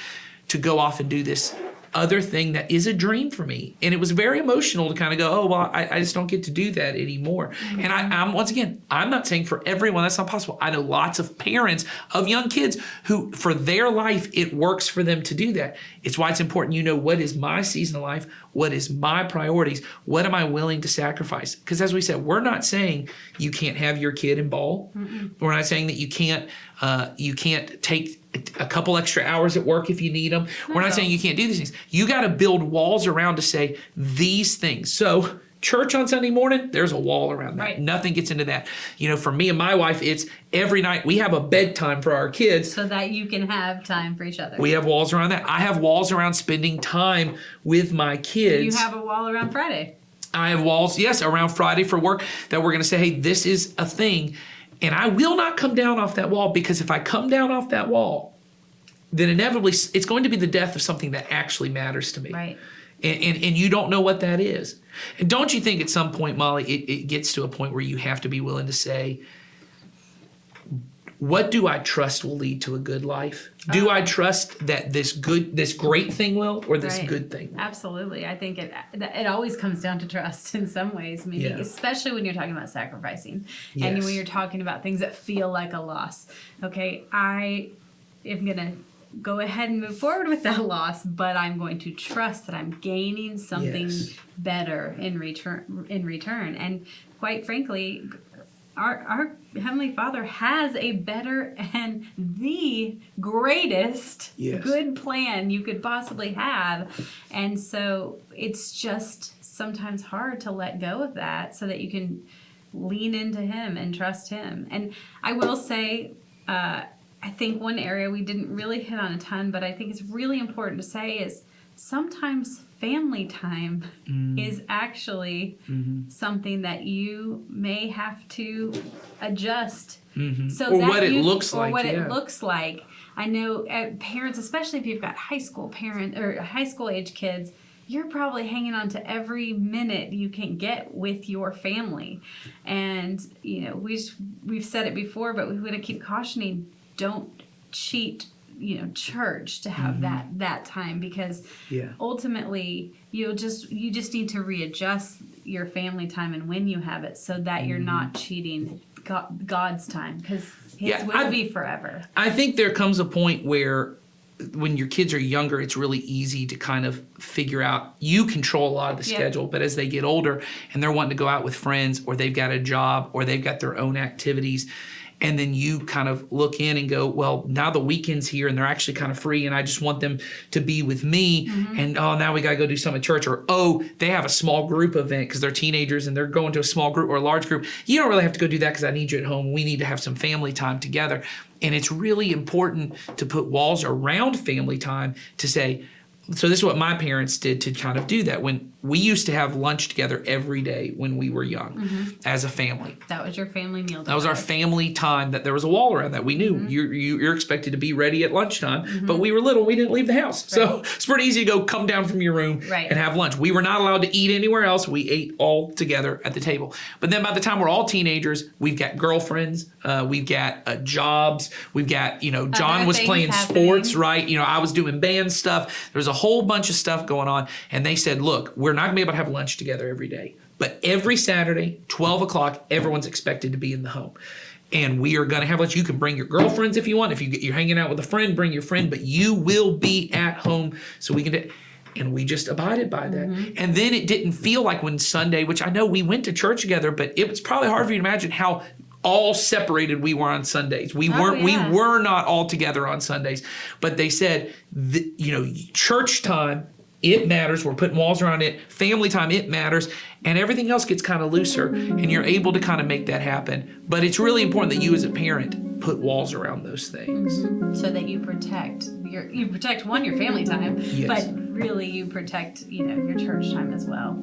to go off and do this other thing that is a dream for me. And it was very emotional to kind of go, oh, well, I just don't get to do that anymore. And I'm once again, I'm not saying for everyone that's not possible. I know lots of parents of young kids who, for their life, it works for them to do that. It's why it's important, what is my season of life? What is my priorities? What am I willing to sacrifice? Because as we said, we're not saying you can't have your kid in ball. We're not saying that you can't take a couple extra hours at work if you need them. We're not saying you can't do these things. You got to build walls around to say these things. So church on Sunday morning, there's a wall around that. Right. Nothing gets into that. For me and my wife, it's every night we have a bedtime for our kids. So that you can have time for each other. We have walls around that. I have walls around spending time with my kids. You have a wall around Friday. I have walls, yes, around Friday for work that we're going to say, hey, this is a thing. And I will not come down off that wall, because if I come down off that wall, then inevitably it's going to be the death of something that actually matters to me. Right. And you don't know what that is. And don't you think at some point, Molly, it gets to a point where you have to be willing to say, what do I trust will lead to a good life? Do I trust that this great thing will, or this good thing will? Absolutely. I think it always comes down to trust in some ways, maybe, especially when you're talking about sacrificing. Yes. And when you're talking about things that feel like a loss. Okay, I am going to go ahead and move forward with that loss, but I'm going to trust that I'm gaining something better in return. And quite frankly, our Heavenly Father has a better and the greatest good plan you could possibly have. And so it's just sometimes hard to let go of that so that you can lean into Him and trust Him. And I will say, I think one area we didn't really hit on a ton, but I think it's really important to say is sometimes family time is actually something that you may have to adjust. So or that what it looks like. Or what it looks like. I know parents, especially if you've got high school age kids, you're probably hanging on to every minute you can get with your family. And we've said it before, but we want to keep cautioning, don't cheat church to have that time, because ultimately you just need to readjust your family time and when you have it so that you're not cheating God's time, because His will be forever. I think there comes a point where when your kids are younger, it's really easy to kind of figure out, you control a lot of the schedule, but as they get older and they're wanting to go out with friends, or they've got a job, or they've got their own activities, and then you kind of look in and go, well, now the weekend's here and they're actually kind of free and I just want them to be with me. And now we got to go do something at church. Or, they have a small group event because they're teenagers and they're going to a small group or a large group. You don't really have to go do that because I need you at home. We need to have some family time together. And it's really important to put walls around family time to say, so this is what my parents did to kind of do that. When we used to have lunch together every day when we were young as a family. That was your family meal. That was our family time, that there was a wall around that. We knew you're expected to be ready at lunchtime, but we were little, we didn't leave the house. Right. So it's pretty easy to go come down from your room and have lunch. We were not allowed to eat anywhere else. We ate all together at the table. But then by the time we're all teenagers, we've got girlfriends, we've got jobs, we've got, John was playing sports, right? I was doing band stuff. There was a whole bunch of stuff going on. And they said, look, we're not going to be able to have lunch together every day. But every Saturday, 12 o'clock, everyone's expected to be in the home. And we are going to have lunch. You can bring your girlfriends if you want. If you're hanging out with a friend, bring your friend. But you will be at home so we can do. And we just abided by that. And then it didn't feel like when Sunday, which I know we went to church together, but it was probably hard for you to imagine how all separated we were on Sundays. We were not all together on Sundays. But they said, church time, it matters. We're putting walls around it. Family time, it matters. And everything else gets kind of looser, and you're able to kind of make that happen. But it's really important that you as a parent put walls around those things. So that you protect your family time, but really you protect, your church time as well.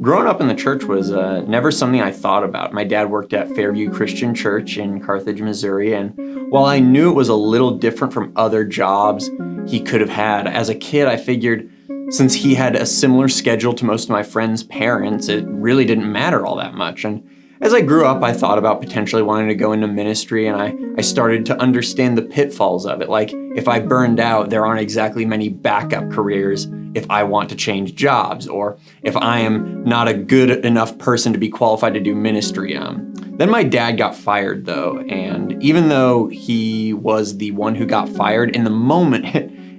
Growing up in the church was never something I thought about. My dad worked at Fairview Christian Church in Carthage, Missouri, and while I knew it was a little different from other jobs he could have had, as a kid I figured since he had a similar schedule to most of my friends' parents, it really didn't matter all that much. And as I grew up, I thought about potentially wanting to go into ministry, and I started to understand the pitfalls of it. Like, if I burned out, there aren't exactly many backup careers if I want to change jobs, or if I am not a good enough person to be qualified to do ministry. Then my dad got fired though, and even though he was the one who got fired, in the moment,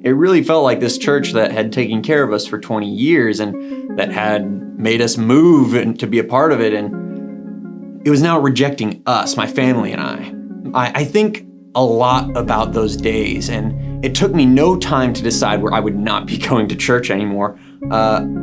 it really felt like this church that had taken care of us for 20 years and that had made us move and to be a part of it, and it was now rejecting us, my family and I think a lot about those days, and it took me no time to decide where I would not be going to church anymore,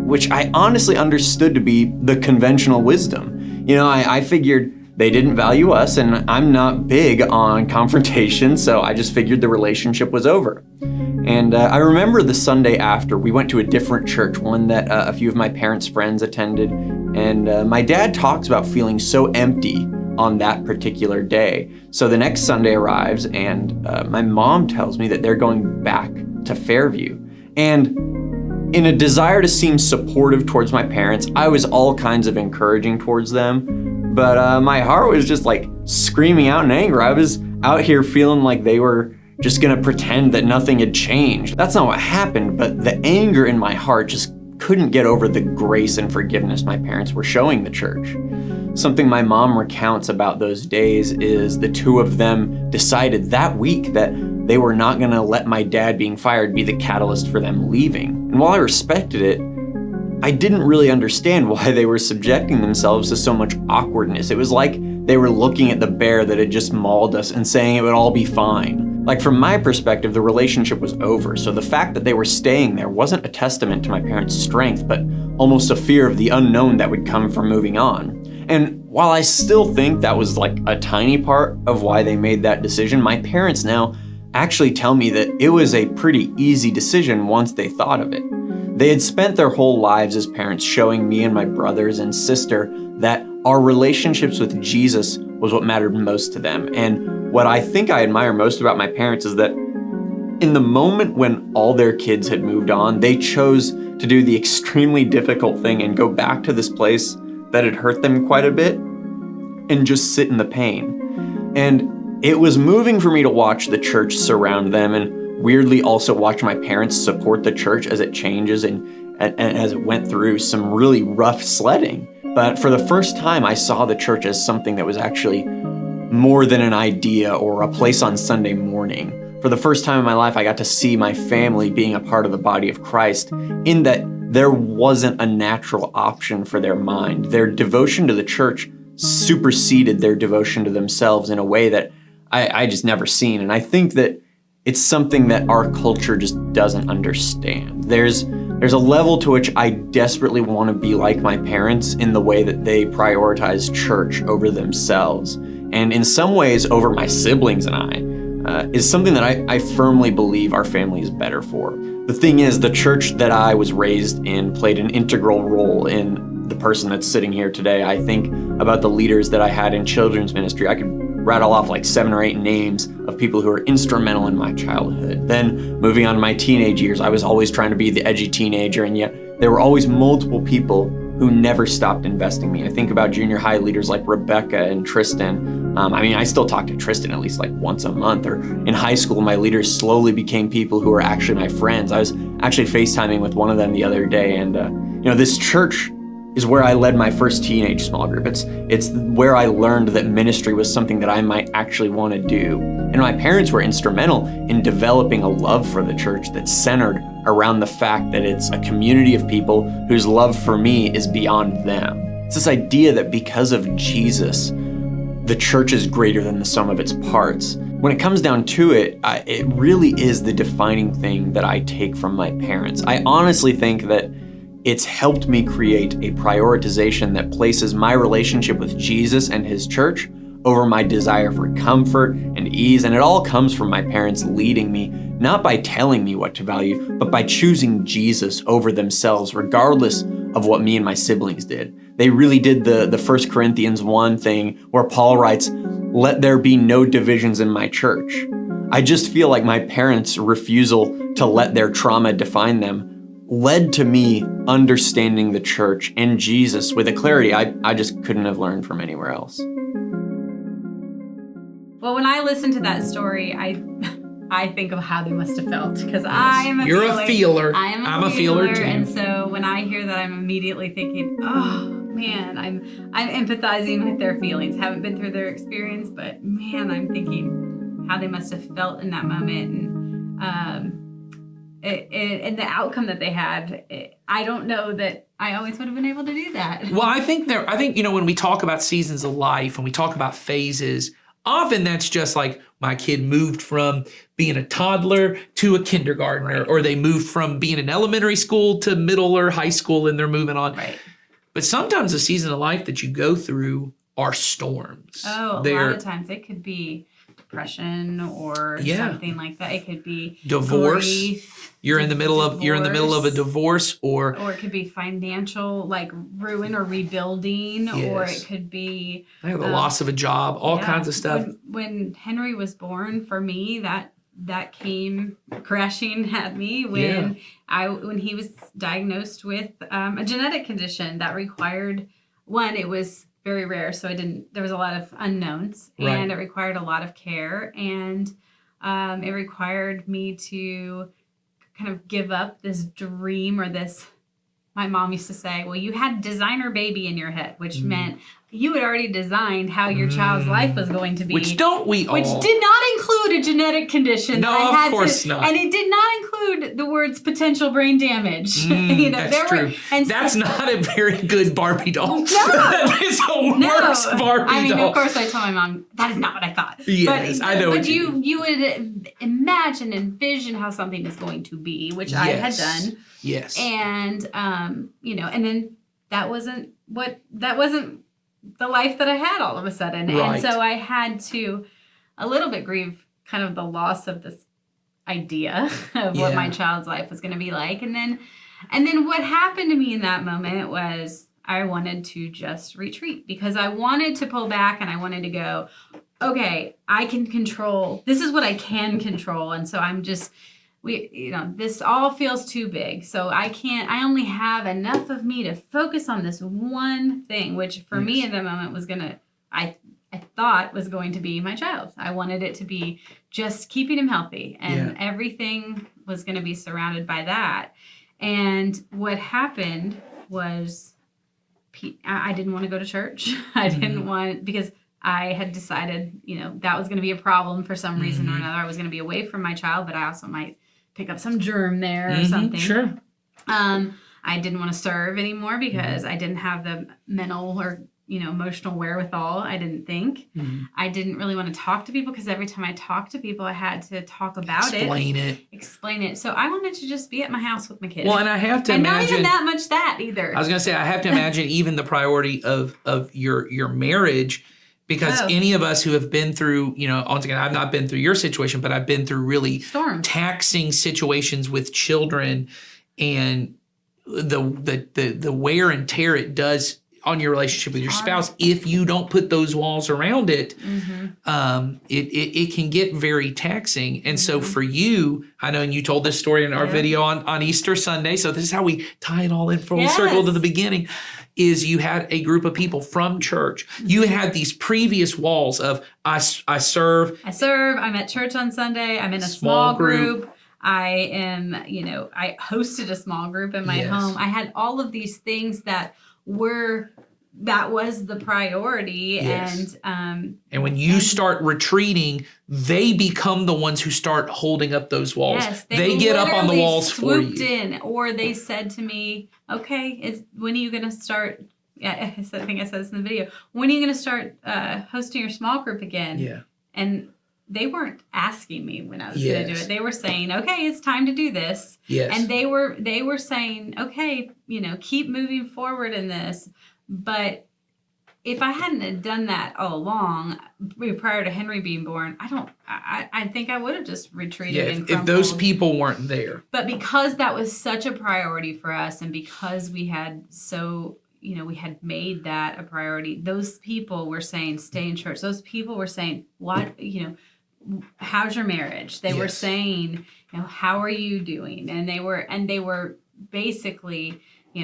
which I honestly understood to be the conventional wisdom. I figured they didn't value us, and I'm not big on confrontation, so I just figured the relationship was over. And I remember the Sunday after, we went to a different church, one that a few of my parents' friends attended, and my dad talks about feeling so empty on that particular day. So the next Sunday arrives, and my mom tells me that they're going back to Fairview. And in a desire to seem supportive towards my parents, I was all kinds of encouraging towards them, but my heart was just like screaming out in anger. I was out here feeling like they were just gonna pretend that nothing had changed. That's not what happened, but the anger in my heart just couldn't get over the grace and forgiveness my parents were showing the church. Something my mom recounts about those days is the two of them decided that week that they were not gonna let my dad being fired be the catalyst for them leaving. And while I respected it, I didn't really understand why they were subjecting themselves to so much awkwardness. It was like they were looking at the bear that had just mauled us and saying it would all be fine. Like, from my perspective, the relationship was over, so the fact that they were staying there wasn't a testament to my parents' strength, but almost a fear of the unknown that would come from moving on. And while I still think that was like a tiny part of why they made that decision, my parents now actually tell me that it was a pretty easy decision once they thought of it. They had spent their whole lives as parents showing me and my brothers and sister that our relationships with Jesus was what mattered most to them. And what I think I admire most about my parents is that in the moment when all their kids had moved on, they chose to do the extremely difficult thing and go back to this place that had hurt them quite a bit and just sit in the pain. And it was moving for me to watch the church surround them, and weirdly also watch my parents support the church as it changes and as it went through some really rough sledding. But for the first time, I saw the church as something that was actually more than an idea or a place on Sunday morning. For the first time in my life, I got to see my family being a part of the body of Christ, in that there wasn't a natural option for their mind. Their devotion to the church superseded their devotion to themselves in a way that I just never seen. And I think that it's something that our culture just doesn't understand. There's a level to which I desperately want to be like my parents in the way that they prioritize church over themselves. And in some ways, over my siblings and I, is something that I firmly believe our family is better for. The thing is, the church that I was raised in played an integral role in the person that's sitting here today. I think about the leaders that I had in children's ministry. I could rattle off like 7 or 8 names of people who were instrumental in my childhood. Then moving on to my teenage years, I was always trying to be the edgy teenager, and yet there were always multiple people who never stopped investing in me. I think about junior high leaders like Rebecca and Tristan. I still talk to Tristan at least like once a month. Or in high school, my leaders slowly became people who are actually my friends. I was actually FaceTiming with one of them the other day, and this church is where I led my first teenage small group. It's where I learned that ministry was something that I might actually want to do. And my parents were instrumental in developing a love for the church that's centered around the fact that it's a community of people whose love for me is beyond them. It's this idea that because of Jesus, the church is greater than the sum of its parts. When it comes down to it, it really is the defining thing that I take from my parents. I honestly think that it's helped me create a prioritization that places my relationship with Jesus and his church over my desire for comfort and ease. And it all comes from my parents leading me, not by telling me what to value, but by choosing Jesus over themselves, regardless of what me and my siblings did. They really did the 1 Corinthians 1 thing where Paul writes, "Let there be no divisions in my church." I just feel like my parents' refusal to let their trauma define them led to me understanding the church and Jesus with a clarity I just couldn't have learned from anywhere else. Well, when I listened to that story, I think of how they must have felt because I am a You're feeler. a feeler. I am I'm a feeler too. And so when I hear that, I'm immediately thinking, oh man, I'm empathizing with their feelings. Haven't been through their experience, but man, I'm thinking how they must have felt in that moment, and the outcome that they had. I don't know that I always would have been able to do that. Well, I think when we talk about seasons of life and we talk about phases, often that's just like my kid moved from being a toddler to a kindergartner, or they moved from being in elementary school to middle or high school and they're moving on. Right. But sometimes the season of life that you go through are storms. Oh, a lot of times it could be depression or something like that. It could be divorce. Grief, you're in the middle of a divorce, or it could be financial like ruin or rebuilding, or it could be the loss of a job, all kinds of stuff. When Henry was born, for me that came crashing at me when he was diagnosed with a genetic condition that required it was very rare, so there was a lot of unknowns, and it required a lot of care, and it required me to kind of give up this dream or this. My mom used to say, well, you had designer baby in your head, which meant you had already designed how your child's life was going to be. Which don't we all? Which did not include a genetic condition. No, of course not. And it did not include the words potential brain damage. That's true. That's not a very good Barbie doll. No. That is the worst Barbie doll. Of course, I told my mom, that is not what I thought. Yes, I know what you mean. You would envision how something is going to be, which I had done. Yes. And, and then that wasn't the life that I had all of a sudden. Right. And so I had to a little bit grieve kind of the loss of this idea of what my child's life was going to be like. And then what happened to me in that moment was I wanted to just retreat because I wanted to pull back and I wanted to go, okay, I can control, this is what I can control. And so I'm just, this all feels too big. So I only have enough of me to focus on this one thing, which for me at the moment was I thought was going to be my child. I wanted it to be just keeping him healthy, and everything was going to be surrounded by that. And what happened was I didn't want to go to church. I didn't want, because I had decided, that was going to be a problem for some reason or another. I was going to be away from my child, but I also might pick up some germ there or something. Sure. I didn't want to serve anymore because I didn't have the mental or emotional wherewithal. I didn't think. I didn't really want to talk to people because every time I talked to people, I had to talk about explain it. So I wanted to just be at my house with my kids. Well, and I have to and imagine, not even that much that either. I was going to say, I have to imagine even the priority of your marriage. Because any of us who have been through, once again, I've not been through your situation, but I've been through really taxing situations with children, and the wear and tear it does on your relationship with your spouse if you don't put those walls around it. It can get very taxing. And so for you, I know, and you told this story in our video on Easter Sunday, so this is how we tie it all in full circle to the beginning. Is you had a group of people from church. You had these previous walls of I serve. I'm at church on Sunday. I'm in a small group. I am, I hosted a small group in my home. I had all of these things that was the priority. And when you start retreating, they become the ones who start holding up those walls. Yes, they get up on the walls for you. In, or they said to me, okay, when are you going to start? I think I said this in the video. When are you going to start hosting your small group again? Yeah. And they weren't asking me when I was going to do it. They were saying, okay, it's time to do this. Yes. And they were saying, okay, keep moving forward in this. But if I hadn't have done that all along, prior to Henry being born, I think I would have just retreated and crumbled. If those people weren't there. But because that was such a priority for us, and because we had we had made that a priority, those people were saying, stay in church. Those people were saying, what, how's your marriage? They were saying, how are you doing? And they were basically,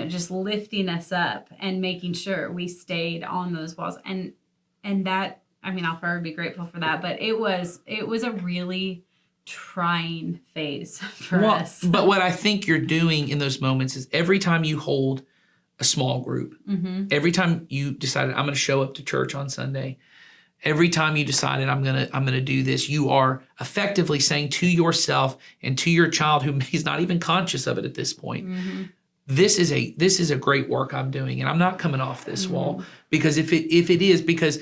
just lifting us up and making sure we stayed on those walls. And that, I'll forever be grateful for that. But it was a really trying phase for Well, us. but what I think you're doing in those moments is every time you hold a small group, every time you decided I'm going to show up to church on Sunday, every time you decided I'm gonna do this, you are effectively saying to yourself and to your child, who is not even conscious of it at this point, this is a great work I'm doing, and I'm not coming off this wall, because if it is, because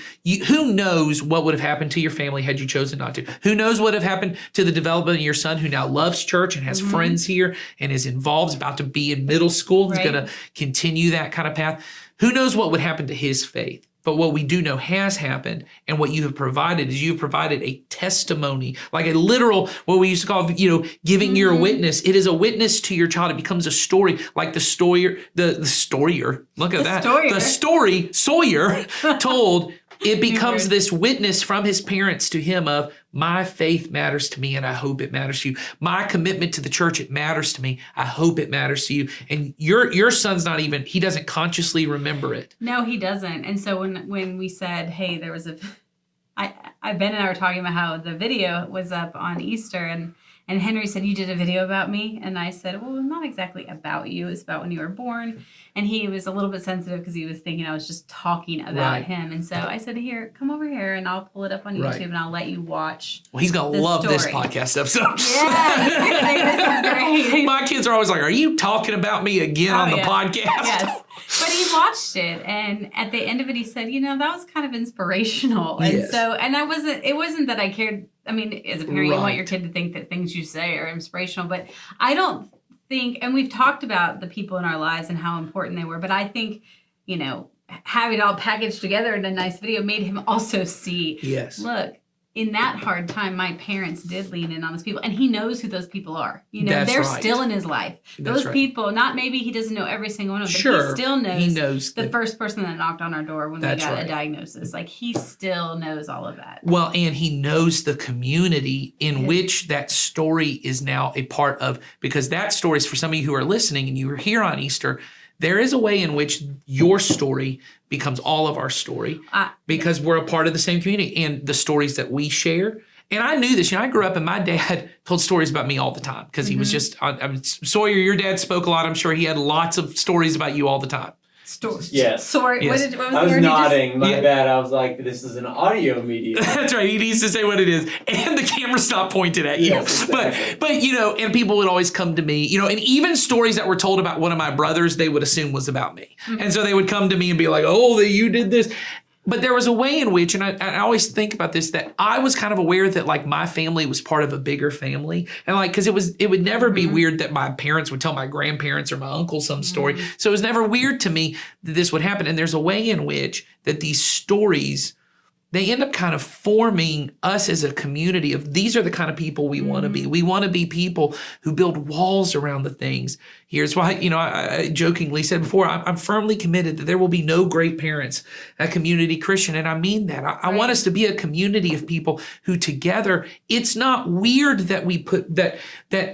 who knows what would have happened to your family had you chosen not to? Who knows what would have happened to the development of your son, who now loves church and has friends here and is involved, is about to be in middle school, and is going to continue that kind of path. Who knows what would happen to his faith? But what we do know has happened, and what you have provided is you've provided a testimony, like a literal, what we used to call, giving your witness. It is a witness to your child. It becomes a story, like the story, the storier. Look at that. Stoyer. The story Sawyer told. It becomes this witness from his parents to him of, my faith matters to me and I hope it matters to you. My commitment to the church, it matters to me. I hope it matters to you. And your son's not even, he doesn't consciously remember it. No, he doesn't. And so when we said, hey, there was Ben and I were talking about how the video was up on Easter, and Henry said, you did a video about me? And I said, well, not exactly about you. It's about when you were born. And he was a little bit sensitive because he was thinking I was just talking about him. And so I said, here, come over here and I'll pull it up on YouTube and I'll let you watch. Well, he's going to love this podcast episode. Yeah, this is great. My kids are always like, are you talking about me again on the podcast? Yes. But he watched it, and at the end of it, he said, that was kind of inspirational. And so, and it wasn't that I cared. I mean, as a parent, you want your kid to think that things you say are inspirational, but I don't think, and we've talked about the people in our lives and how important they were, but I think, having it all packaged together in a nice video made him also see, look, in that hard time, my parents did lean in on those people, and he knows who those people are. They're still in his life. Those people, not maybe he doesn't know every single one of them, but he still knows the first person that knocked on our door when we got a diagnosis. Like, he still knows all of that. Well, and he knows the community in which that story is now a part of, because that story is for some of you who are listening and you were here on Easter. There is a way in which your story becomes all of our story because we're a part of the same community, and the stories that we share. And I knew this. I grew up and my dad told stories about me all the time because he was just, Sawyer, your dad spoke a lot. I'm sure he had lots of stories about you all the time. Yes. Sorry, yes. What was I was the word nodding. My bad. I was like, this is an audio medium. That's right. He needs to say what it is. And the camera stopped pointed at you. Yes, exactly. But and people would always come to me, and even stories that were told about one of my brothers, they would assume was about me. And so they would come to me and be like, oh, you did this. But there was a way in which, and I always think about this, that I was kind of aware that like my family was part of a bigger family. And like, because it would never be weird that my parents would tell my grandparents or my uncle some story. So it was never weird to me that this would happen. And there's a way in which that these stories, they end up kind of forming us as a community of, these are the kind of people we want to be. We want to be people who build walls around the things. Here's why, I jokingly said before, I'm firmly committed that there will be no great parents at Community Christian. And I mean that. I want us to be a community of people who together, it's not weird that we put that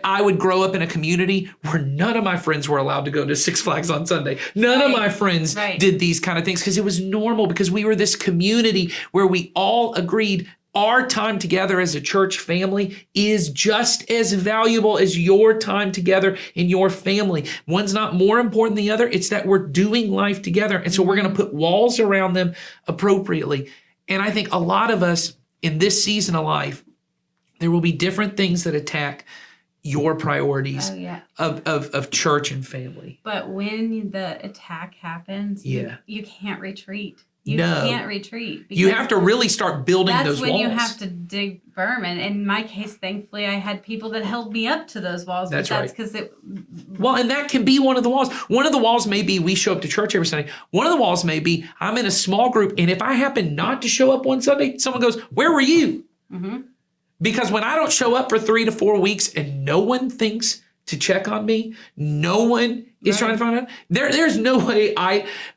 I would grow up in a community where none of my friends were allowed to go to Six Flags on Sunday. None of my friends did these kind of things because it was normal, because we were this community where we all agreed our time together as a church family is just as valuable as your time together in your family. One's not more important than the other. It's that we're doing life together. And so we're going to put walls around them appropriately. And I think a lot of us in this season of life, there will be different things that attack your priorities of church and family. But when the attack happens, you can't retreat. You can't retreat. You have to really start building those walls. That's when you have to dig firm. And in my case, thankfully, I had people that held me up to those walls. That's right. Because well, and that can be one of the walls. One of the walls may be we show up to church every Sunday. One of the walls may be I'm in a small group, and if I happen not to show up one Sunday, someone goes, "Where were you?" Mm-hmm. Because when I don't show up for 3 to 4 weeks and no one thinks to check on me, no one is trying to find out. There's no way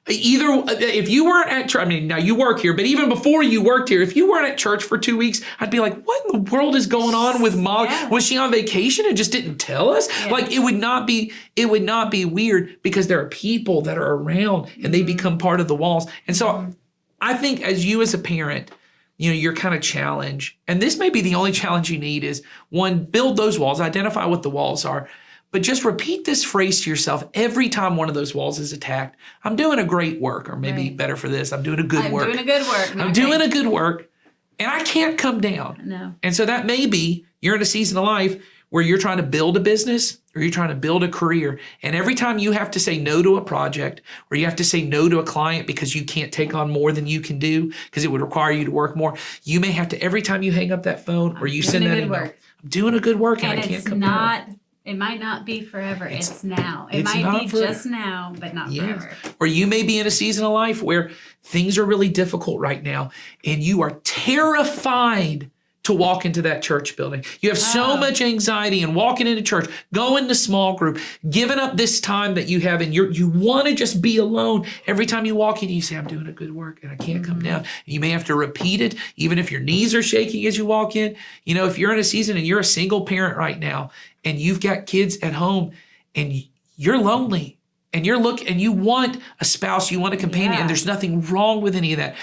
if you weren't at church, now you work here, but even before you worked here, if you weren't at church for 2 weeks, I'd be like, what in the world is going on with Molly? Yeah. Was she on vacation and just didn't tell us? Yeah. Like, it would not be weird because there are people that are around and they become part of the walls. And so I think as you as a parent, your kind of challenge, and this may be the only challenge you need, is one, build those walls, identify what the walls are, but just repeat this phrase to yourself every time one of those walls is attacked. I'm doing a great work, or maybe better for this, I'm doing a good work. I'm doing a good work. I'm doing a good work, and I can't come down. No. And so that may be you're in a season of life where you're trying to build a business or you're trying to build a career. And every time you have to say no to a project or you have to say no to a client because you can't take on more than you can do because it would require you to work more, you may have to, every time you hang up that phone or you send that email, I'm doing a good work and I can't come down. It might not be forever. It's now. It it's might not be forever. just now, but not forever. Or you may be in a season of life where things are really difficult right now and you are terrified to walk into that church building. You have so much anxiety in walking into church, going to small group, giving up this time that you have, and you want to just be alone. Every time you walk in, you say, I'm doing a good work and I can't come down. And you may have to repeat it, even if your knees are shaking as you walk in. If you're in a season and you're a single parent right now and you've got kids at home and you're lonely, and you want a spouse, you want a companion, and there's nothing wrong with any of that.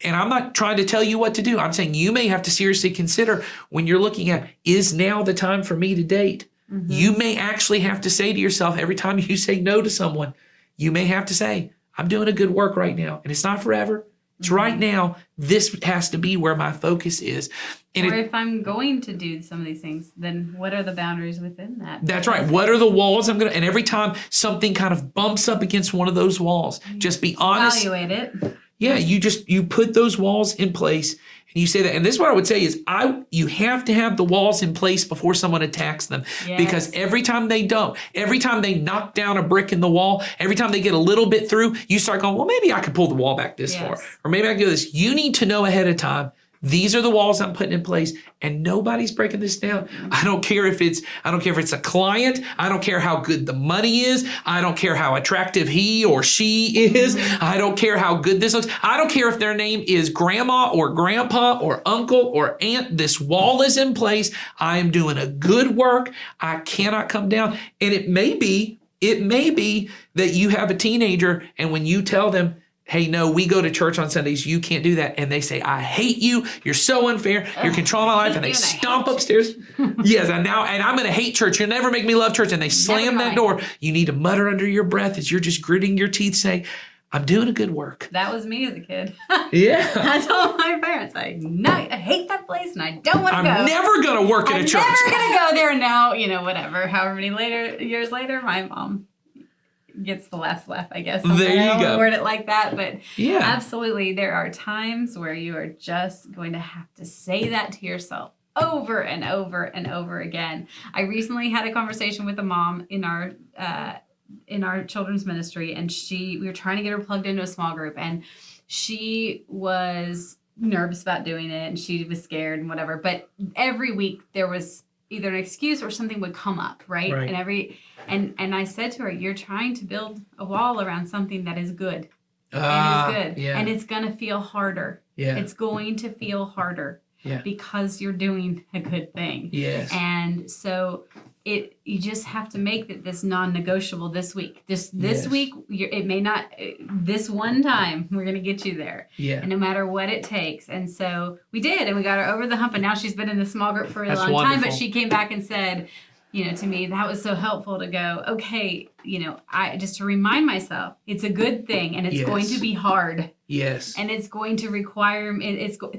And I'm not trying to tell you what to do. I'm saying you may have to seriously consider when you're looking at, is now the time for me to date? Mm-hmm. You may actually have to say to yourself, every time you say no to someone, you may have to say, I'm doing a good work right now. And it's not forever. It's right now. This has to be where my focus is. And if I'm going to do some of these things, then what are the boundaries within that? That's right. What are the walls and every time something kind of bumps up against one of those walls, just be honest. Evaluate it. Yeah, you put those walls in place and you say that. And this is what I would say is you have to have the walls in place before someone attacks them. Yes. Because every time they knock down a brick in the wall, every time they get a little bit through, you start going, well, maybe I could pull the wall back this far. Or maybe I can do this. You need to know ahead of time, these are the walls I'm putting in place, and nobody's breaking this down. I don't care if it's a client. I don't care how good the money is. I don't care how attractive he or she is. I don't care how good this looks. I don't care if their name is grandma or grandpa or uncle or aunt. This wall is in place. I am doing a good work. I cannot come down. And it may be that you have a teenager, and when you tell them, hey, no, we go to church on Sundays, you can't do that. And they say, I hate you. You're so unfair. You're controlling my life. And they stomp upstairs. Yes, and I'm going to hate church. You'll never make me love church. And they slam that door. You need to mutter under your breath as you're just gritting your teeth saying, I'm doing a good work. That was me as a kid. Yeah. I told my parents, I hate that place and I don't want to go. I'm never going to work at a church. I'm never going to go there now. Whatever. However many years later, my mom gets the last laugh, I guess. There you I go. don't word it like that, but yeah, absolutely, there are times where you are just going to have to say that to yourself over and over and over again. I recently had a conversation with a mom in our children's ministry, and we were trying to get her plugged into a small group, and she was nervous about doing it, and she was scared and whatever. But every week there was either an excuse or something would come up, right? And I said to her, you're trying to build a wall around something that is good. And is good. Yeah. And it's going to feel harder. Yeah. It's going to feel harder. Yeah. Because you're doing a good thing. Yes. And so you just have to make this non-negotiable this week. This week, it may not, this one time, we're going to get you there. Yeah. And no matter what it takes. And so we did, and we got her over the hump, and now she's been in the small group for a long time, but she came back and said, to me, that was so helpful to go, okay, I just to remind myself, it's a good thing, and it's going to be hard. Yes. And it's going to require,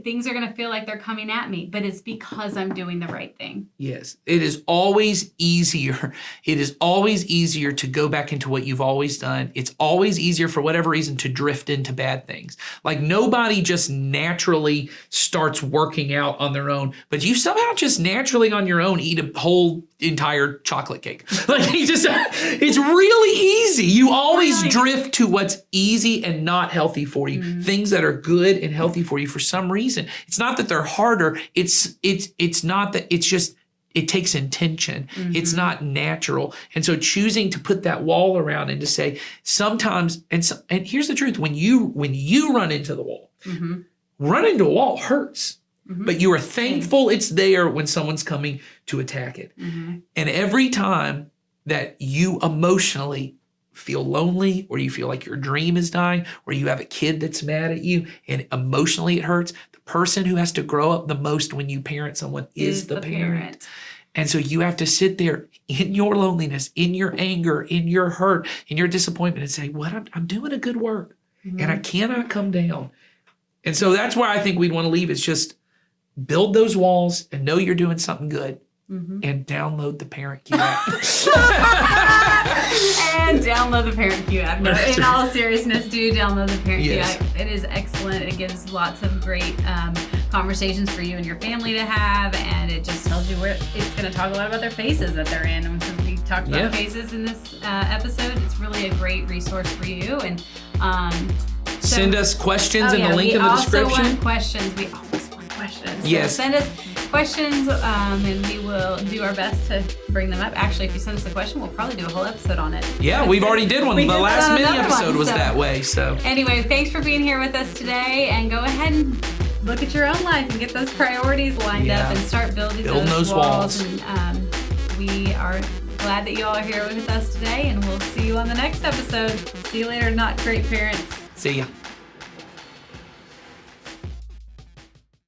things are going to feel like they're coming at me, but it's because I'm doing the right thing. Yes. It is always easier. It is always easier to go back into what you've always done. It's always easier for whatever reason to drift into bad things. Like nobody just naturally starts working out on their own, but you somehow just naturally on your own eat a whole entire chocolate cake. Like it's really easy. You always drift to what's easy and not healthy for you. Mm-hmm. Things that are good and healthy for you for some reason. It's not that they're harder. It's not that, it's just, it takes intention. Mm-hmm. It's not natural. And so choosing to put that wall around and to say sometimes, and here's the truth, when you run into the wall, mm-hmm. running into a wall hurts. Mm-hmm. But you are thankful it's there when someone's coming to attack it. Mm-hmm. And every time that you emotionally feel lonely, or you feel like your dream is dying, or you have a kid that's mad at you and emotionally it hurts, the person who has to grow up the most when you parent someone is the parent. And so you have to sit there in your loneliness, in your anger, in your hurt, in your disappointment and say, what, I'm doing a good work and I cannot come down. And so that's where I think we'd want to leave is just build those walls and know you're doing something good. And download the Parent Cue app. And download the Parent Cue app. No, in all seriousness, do download the Parent Cue Yes. app. It is excellent. It gives lots of great conversations for you and your family to have, and it just tells you where it's going to talk a lot about their phases that they're in. And since we talked about phases in this episode, it's really a great resource for you. And Send us questions in the link in the description. We also want questions. We always want questions. So Yes. send us questions, and we will do our best to bring them up. Actually, if you send us a question, we'll probably do a whole episode on it. Yeah, we've already did one. We The did last that on mini another episode one, was so- that way. So Anyway, thanks for being here with us today, and go ahead and look at your own life and get those priorities lined up and start building those walls. And we are glad that you all are here with us today, and we'll see you on the next episode. See you later, Not Great Parents. see ya.